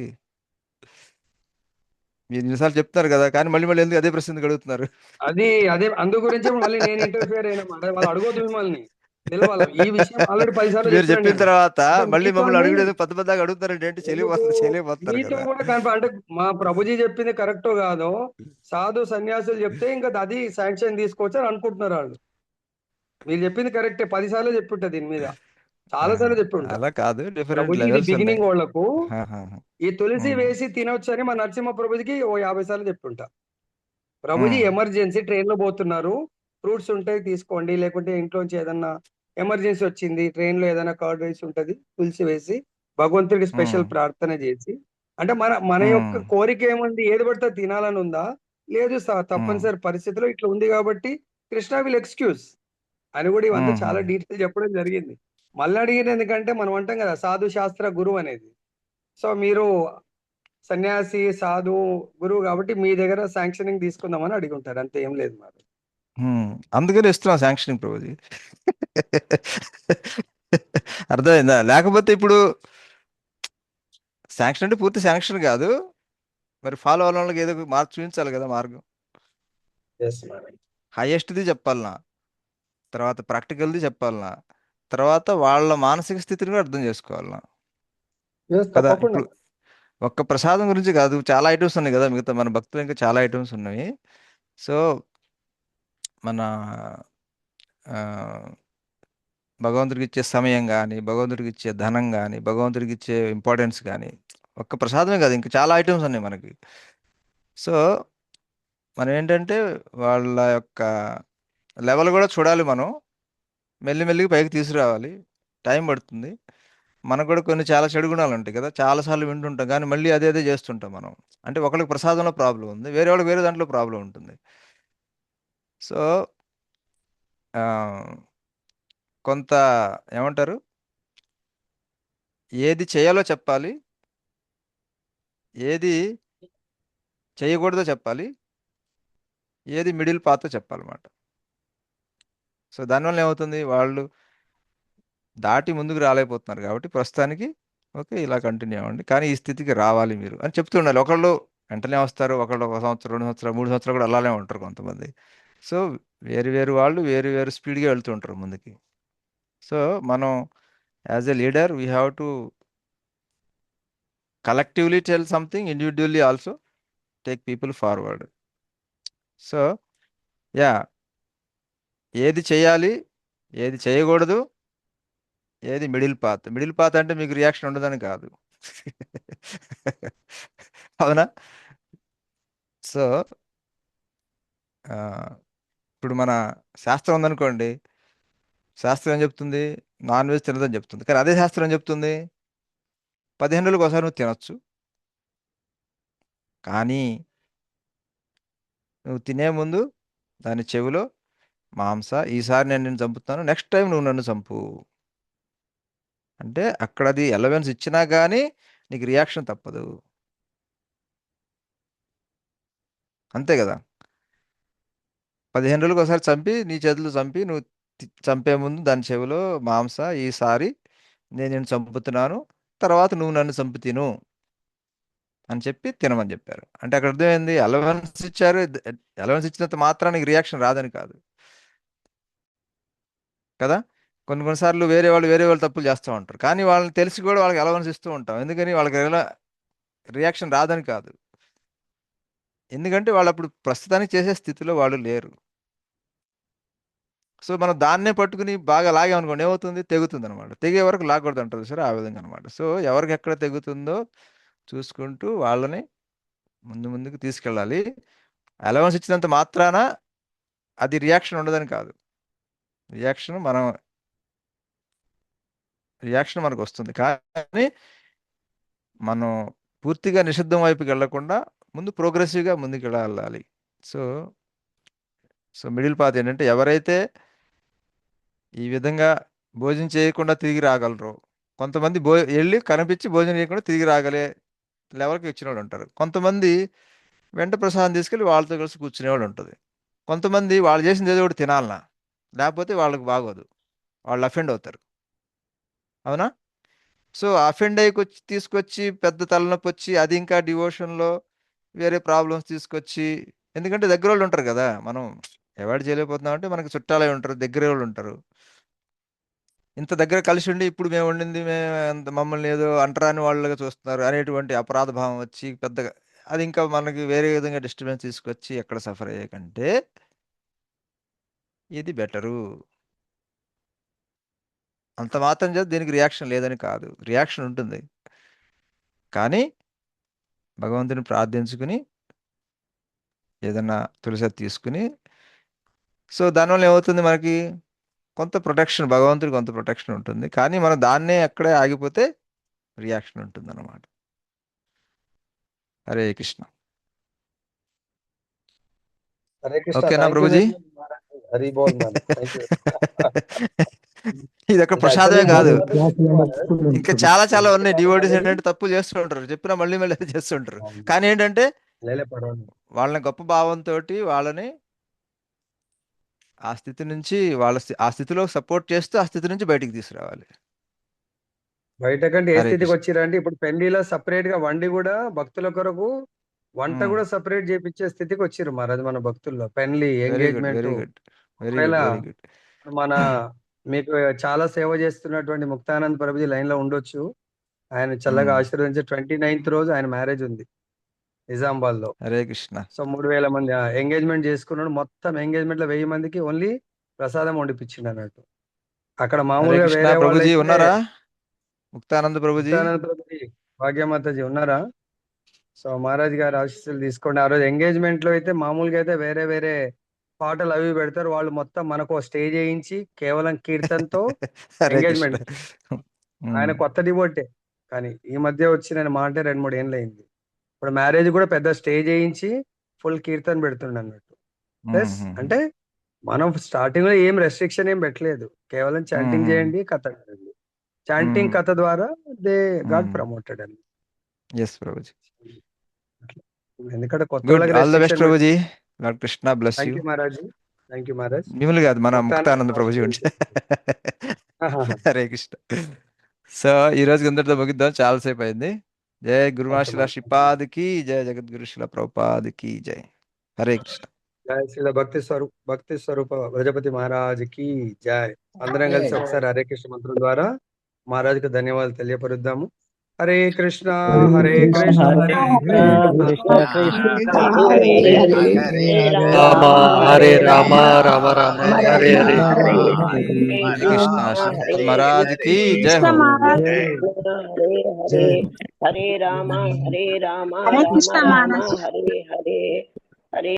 మీరు ఎన్నిసార్లు చెప్తారు కదా, కానీ మళ్ళీ మళ్ళీ ఎందుకు అదే ప్రశ్న ఎందుకు అడుగుతున్నారు? అది అదే అందు గురించి మళ్ళీ నేను ఇంటర్ఫియర్ అయినా మాట వాళ్ళు అడగొద్దు మిమ్మల్ని తెలవాలి. ఈ విషయం ఆల్రెడీ 10 సార్లు మీరు చెప్పినా చెప్పిన నేను. తర్వాత అంటే మళ్ళీ మమ్మల్ని మీతోని అడుగుడు పెద్ద పెద్దగా అడుగుతారంటే ఏంటి, ఎందుకు చేయలేకపోతున్నారు మీతో కదా. కూడా అంటే మా ప్రభుజీ చెప్పింది కరెక్టో కాదో సాధు సన్యాసులు చెప్తే ఇంకా అది శాంక్షన్ తీసుకోవచ్చు అని అనుకుంటున్నారు వాళ్ళు. మీరు చెప్పింది కరెక్టే, 10 సార్లు చెప్పుంటా దీని మీద, చాలా ఆహా, సార్లు చెప్పుంటా. అలా కాదు, డిఫరెంట్ ప్రభుజీ ఇది లెవెల్స్ ఉన్నాయి. బిగినింగ్ వాళ్ళకు ఆహాహా. ఈ తులసి ఉమ్, వేసి తినొచ్చు అని మా నరసింహ ప్రభుజీకి ఓ 50 సార్లు చెప్పుంటా. ప్రభుజీ ఉమ్, ఎమర్జెన్సీ ట్రైన్ లో పోతున్నారు, ఫ్రూట్స్ ఉంటాయి తీసుకోండి, లేకుంటే ఇంట్లోంచి ఏదన్నా ఎమర్జెన్సీ వచ్చింది ట్రైన్ లో ఏదైనా కర్డ్ రైస్ ఉంటది తులసి వేసి భగవంతుడికి ఉమ్, స్పెషల్ ప్రార్థన చేసి, అంటే మన మన ఉమ్, యొక్క కోరిక ఏముంది, ఏది పడితే అది తినాలని ఉందా? లేదు ఉమ్, తప్పనిసరి పరిస్థితిలో ఇట్లా ఉంది కాబట్టి కృష్ణ విల్ ఎక్స్క్యూజ్ అని కూడా ఇవంతా ఉమ్, చాలా డీటెయిల్ చెప్పడం జరిగింది. మళ్ళీ అడిగిన ఎందుకంటే మనం అంటాం కదా సాధు శాస్త్ర గురువు అనేది. సో మీరు సన్యాసి సాధు గురువు కాబట్టి మీ దగ్గర శాంక్షనింగ్ తీసుకుందామని అడిగి ఉంటారు, అంతే, ఏం లేదు మరి. ఉమ్. అందుకని ఇస్తున్నాం శాంక్షనింగ్ ప్రభుజీ. అర్థమైందా? లేకపోతే ఇప్పుడు శాంక్షన్ అంటే పూర్తి శాంక్షన్ కాదు, మరి ఫాలో అవ్వడం వాళ్ళకి ఏదో ఒక మార్పు చూపించాలి కదా, మార్గం. ఎస్ మరి. హైయెస్ట్ది చెప్పాలనా, తర్వాత ప్రాక్టికల్ది చెప్పాలనా, తర్వాత వాళ్ళ మానసిక స్థితిని కూడా అర్థం చేసుకోవాలనా ఎస్ కదా. తప్పకుండా. ఇప్పుడు ఒక్క ప్రసాదం గురించి కాదు, చాలా ఐటమ్స్ ఉన్నాయి కదా, మిగతా మన భక్తులు ఇంకా చాలా ఐటమ్స్ ఉన్నాయి. సో మన ఆ, భగవంతుడికి ఇచ్చే సమయం కానీ, భగవంతుడికి ఇచ్చే ధనం కానీ, భగవంతుడికి ఇచ్చే ఇంపార్టెన్స్ కానీ, ఒక్క ప్రసాదమే కాదు, ఇంకా చాలా ఐటమ్స్ ఉన్నాయి మనకి. సో మనం ఏంటంటే వాళ్ళ యొక్క లెవెల్ కూడా చూడాలి మనం, మెల్లిమెల్లిగా పైకి తీసుకురావాలి. టైం పడుతుంది. మనకు కూడా కొన్ని చాలా చెడు గుణాలు ఉంటాయి కదా, చాలాసార్లు వింటుంటాం కానీ మళ్ళీ అదే అదే చేస్తుంటాం మనం. అంటే ఒకరికి ప్రసాదంలో ప్రాబ్లం ఉంది, వేరే వాళ్ళకి వేరే దాంట్లో ప్రాబ్లం ఉంటుంది. సో ఆ, కొంత ఏమంటారు, ఏది చేయాలో చెప్పాలి, ఏది చేయకూడదో చెప్పాలి, ఏది మిడిల్ పాతో చెప్పాలన్నమాట. సో దానివల్ల ఏమవుతుంది, వాళ్ళు దాటి ముందుకు రాలేకపోతున్నారు కాబట్టి ప్రస్తుతానికి ఓకే ఇలా కంటిన్యూ అవ్వండి, కానీ ఈ స్థితికి రావాలి మీరు అని చెప్తూ ఉండాలి. ఒకళ్ళు వెంటనే వస్తారు, ఒకళ్ళు 1 సంవత్సరం 2 సంవత్సరాలు 3 సంవత్సరాలు కూడా అలానే ఉంటారు కొంతమంది. సో వేరు వేరు వాళ్ళు వేరు వేరు స్పీడ్గా వెళ్తూ ఉంటారు ముందుకి. సో మనం as a leader we have to collectively tell something, individually also take people forward. So yeah, ఏది చేయాలి, ఏది చేయకూడదు, ఏది మిడిల్ పాత్. మిడిల్ పాత్ అంటే మీకు రియాక్షన్ ఉండదని కాదు. అవునా? సో ఇప్పుడు మన శాస్త్రం ఉందనుకోండి, శాస్త్రం ఏం చెప్తుంది, నాన్ వెజ్ తినదని చెప్తుంది. కానీ అదే శాస్త్రం ఏం చెప్తుంది, 15 రోజులకు ఒకసారి నువ్వు తినొచ్చు, కానీ నువ్వు తినే ముందు దాని చెవిలో మాంస ఈసారి నేను నిన్ను చంపుతాను, నెక్స్ట్ టైం నువ్వు నన్ను చంపు. అంటే అక్కడ అది అలవెన్స్ ఇచ్చినా కానీ నీకు రియాక్షన్ తప్పదు. అంతే కదా. 15 రోజులకు ఒకసారి చంపి నీ చేతులు చంపి నువ్వు చంపే ముందు దాని చెవిలో మాంస ఈసారి నేను నిన్ను చంపుతున్నాను, తర్వాత నువ్వు నన్ను చంపు తిను అని చెప్పి తినమని చెప్పారు. అంటే అక్కడ అర్థమైంది, అలవెన్స్ ఇచ్చారు, అలవెన్స్ ఇచ్చినంత మాత్రానికి రియాక్షన్ రాదని కాదు కదా. కొన్నిసార్లు వేరే వాళ్ళు తప్పులు చేస్తూ ఉంటారు, కానీ వాళ్ళని తెలిసి కూడా వాళ్ళకి అలవెన్స్ ఇస్తూ ఉంటాం. ఎందుకని వాళ్ళకి రియాక్షన్ రాదని కాదు, ఎందుకంటే వాళ్ళు అప్పుడు ప్రస్తుతానికి చేసే స్థితిలో వాళ్ళు లేరు. సో మనం దాన్నే పట్టుకుని బాగా లాగామనుకోండి, ఏమవుతుంది, తెగుతుంది అనమాట. తెగే వరకు లాగకూడదు అంటారు సరే, ఆ విధంగా అనమాట. సో ఎవరికి ఎక్కడ తెగుతుందో చూసుకుంటూ వాళ్ళని ముందుకు తీసుకెళ్ళాలి. అలవెన్స్ ఇచ్చినంత మాత్రాన అది రియాక్షన్ ఉండదని కాదు, రియాక్షన్ మనకు వస్తుంది. కానీ మనం పూర్తిగా నిషిద్ధం వైపుకి వెళ్లకుండా ముందు ప్రోగ్రెసివ్గా ముందుకు వెళ్ళాలి. సో మిడిల్ పాత్ ఏంటంటే, ఎవరైతే ఈ విధంగా భోజనం చేయకుండా తిరిగి రాగలరో, కొంతమంది వెళ్ళి కనిపించి భోజనం చేయకుండా తిరిగి రాగలే లెవెల్కి వచ్చిన వాళ్ళు ఉంటారు. కొంతమంది వెంట ప్రసాదం తీసుకెళ్ళి వాళ్ళతో కలిసి కూర్చునేవాళ్ళు ఉంటుంది. కొంతమంది వాళ్ళు చేసింది ఏదో ఒకటి తినాలన్నా, లేకపోతే వాళ్ళకి బాగోదు, వాళ్ళు అఫెండ్ అవుతారు. అవునా. సో అఫెండ్ అయ్యి తీసుకొచ్చి పెద్ద తలనొప్పి వచ్చి అది ఇంకా డివోషన్లో వేరే ప్రాబ్లమ్స్ తీసుకొచ్చి, ఎందుకంటే దగ్గర వాళ్ళు ఉంటారు కదా, మనం అవాయిడ్ చేయలేకపోతున్నాం అంటే మనకి చుట్టాలే ఉంటారు, దగ్గర వాళ్ళు ఉంటారు. ఇంత దగ్గర కలిసి ఉండి ఇప్పుడు మేము వండింది మమ్మల్ని ఏదో అంటరాని వాళ్ళగా చూస్తున్నారు అనేటువంటి అపరాధ భావం వచ్చి పెద్దగా అది ఇంకా మనకి వేరే విధంగా డిస్టర్బెన్స్ తీసుకొచ్చి ఎక్కడ సఫర్ అయ్యే కంటే ఇది బెటరు. అంత మాత్రం చేత దీనికి రియాక్షన్ లేదని కాదు, రియాక్షన్ ఉంటుంది. కానీ భగవంతుని ప్రార్థించుకుని ఏదన్నా తులసి తీసుకుని, సో దానివల్ల ఏమవుతుంది, మనకి కొంత ప్రొటెక్షన్, భగవంతుడికి కొంత ప్రొటెక్షన్ ఉంటుంది. కానీ మనం దాన్నే అక్కడే ఆగిపోతే రియాక్షన్ ఉంటుంది అన్నమాట. హరే కృష్ణ. హరే కృష్ణ. ఓకేనా thank you Prabhuji? Very much Maharaj. Hari బోల్ మ్యాన్. Thank you. ఇది ఒక అంటే ప్రసాదమే యాక్చువల్లీ కాదు, మహారాజ్ ఇంకా చాలా ఉన్నాయి. డివోటీస్ ఏంటంటే తప్పులు చేస్తూ ఉంటారు, చెప్పినా మళ్ళీ మళ్ళీ చేస్తుంటారు. కానీ ఏంటంటే లేలే పర్వాలేదు. వాళ్ళని గొప్ప భావంతో వాళ్ళని ఆ స్థితి నుంచి ఆ స్థితిలో సపోర్ట్ చేస్తూ ఆ స్థితి నుంచి బయటికి తీసుకురావాలి. బయట కంటే ఏ హరే స్థితికి కృష్ణ. వచ్చిరంటే ఇప్పుడు పెళ్లిలో సపరేట్ గా వండి కూడా భక్తుల కొరకు వంట మ్మ్. కూడా సపరేట్ చేపించే స్థితికి వచ్చిర్రు మహారాజ్ మన భక్తుల్లో. పెళ్లి very good, engagement very good, very ఒకవేళ గుడ్, వెరీ గుడ్. మన మీకు చాలా సేవ చేస్తున్నటువంటి ముక్తానంద్ ప్రభుజీ లైన్ లో ఉండొచ్చు. ఆయన చల్లగా మ్మ్. ఆశీర్వదించే 29th రోజు ఆయన మ్యారేజ్ ఉంది నిజామాబాద్ లో. హరే కృష్ణ. సో 3000 మంది ఎంగేజ్మెంట్ చేసుకున్నాడు. మొత్తం ఎంగేజ్మెంట్ లో 1000 మందికి ఓన్లీ ప్రసాదం వండిపించిండు అన్నట్టు. అక్కడ హరే మామూలుగా కృష్ణ. వేరే ప్రభుజీ వాళ్ళైతే ఉన్నారా? ముక్తానంద ప్రభుజీ. ముక్తానంద ప్రభుజీ, భాగ్యమాతాజీ ఉన్నారా? సో మహారాజ్ గారు ఆశీస్సులు తీసుకోండి. ఆ రోజు ఎంగేజ్మెంట్ లో అయితే మామూలుగా అయితే వేరే వేరే పాటలు అవి పెడతారు. వాళ్ళు మొత్తం మనకు స్టేజ్ వేయించి కేవలం కీర్తనతో హరే కృష్ణ. ఎంగేజ్మెంట్. ఆయన మ్మ్. కొత్త డివోటే, కానీ ఈ మధ్య వచ్చి నేను మాట 2-3 ఏళ్ళు అయింది. ఇప్పుడు మ్యారేజ్ కూడా పెద్ద స్టేజ్ వేయించి ఫుల్ కీర్తన పెడుతుండ అన్నట్టు. ప్లస్ మ్మ్. అంటే మనం స్టార్టింగ్ లో ఏం రెస్ట్రిక్షన్ ఏం పెట్టలేదు, కేవలం చాంటింగ్ మ్మ్. చేయండి, కథ వినండి. చాంటింగ్ మ్మ్. కథ ద్వారా దే గాడ్ మ్మ్. ప్రమోటెడ్ అని. ఎస్ ప్రభుజీ. ఎందుకంటే కొత్త గుడ్. వాళ్ళకి ఆల్ ద బెస్ట్ రెస్ట్రిక్షన్ పెట్టి. Prabhuji. Lord Krishna bless thank you. You Maharaj. Thank you Maharaj. మిమ్మల్ని కాదు, మన ముక్తానంద ముక్తానంద ప్రభుజీ ఉంటే. ఆహాహా. హరే కృష్ణ. సో ఈ రోజుకి అందరితో ముగిద్దాం, చాలాసేపు అయింది. జయ ఓకే గురుమాశిల మహారాజ్. శ్రీపాద్కి జయ, జగద్గురు శిల ప్రభుపాద్కి జై. హరే కృష్ణ. జయ శ్రీల భక్తి స్వరూప బ్రజపతి మహారాజ్ కి జై. అందరం కలిసి ఒకసారి హరే కృష్ణ మంత్రం ద్వారా మహారాజ్కి ధన్యవాదాలు తెలియపరుద్దాము. హరే కృష్ణ హరే కృష్ణ హరే కృష్ణ కృష్ణ హరే కృష్ణ హరే హరే హరే హరే రామ హరే హరే రామ రామ రామ రామ రామ హరే రామ హరే హరే హరే హరే హరే కృష్ణ. హరే శ్రీపాద మహారాజ్ కి జై హరే హో. హరే హరే జై హరే రామ హరే రామ హరే రామ కృష్ణ రామ మహారాజ్. హరే హరే హరే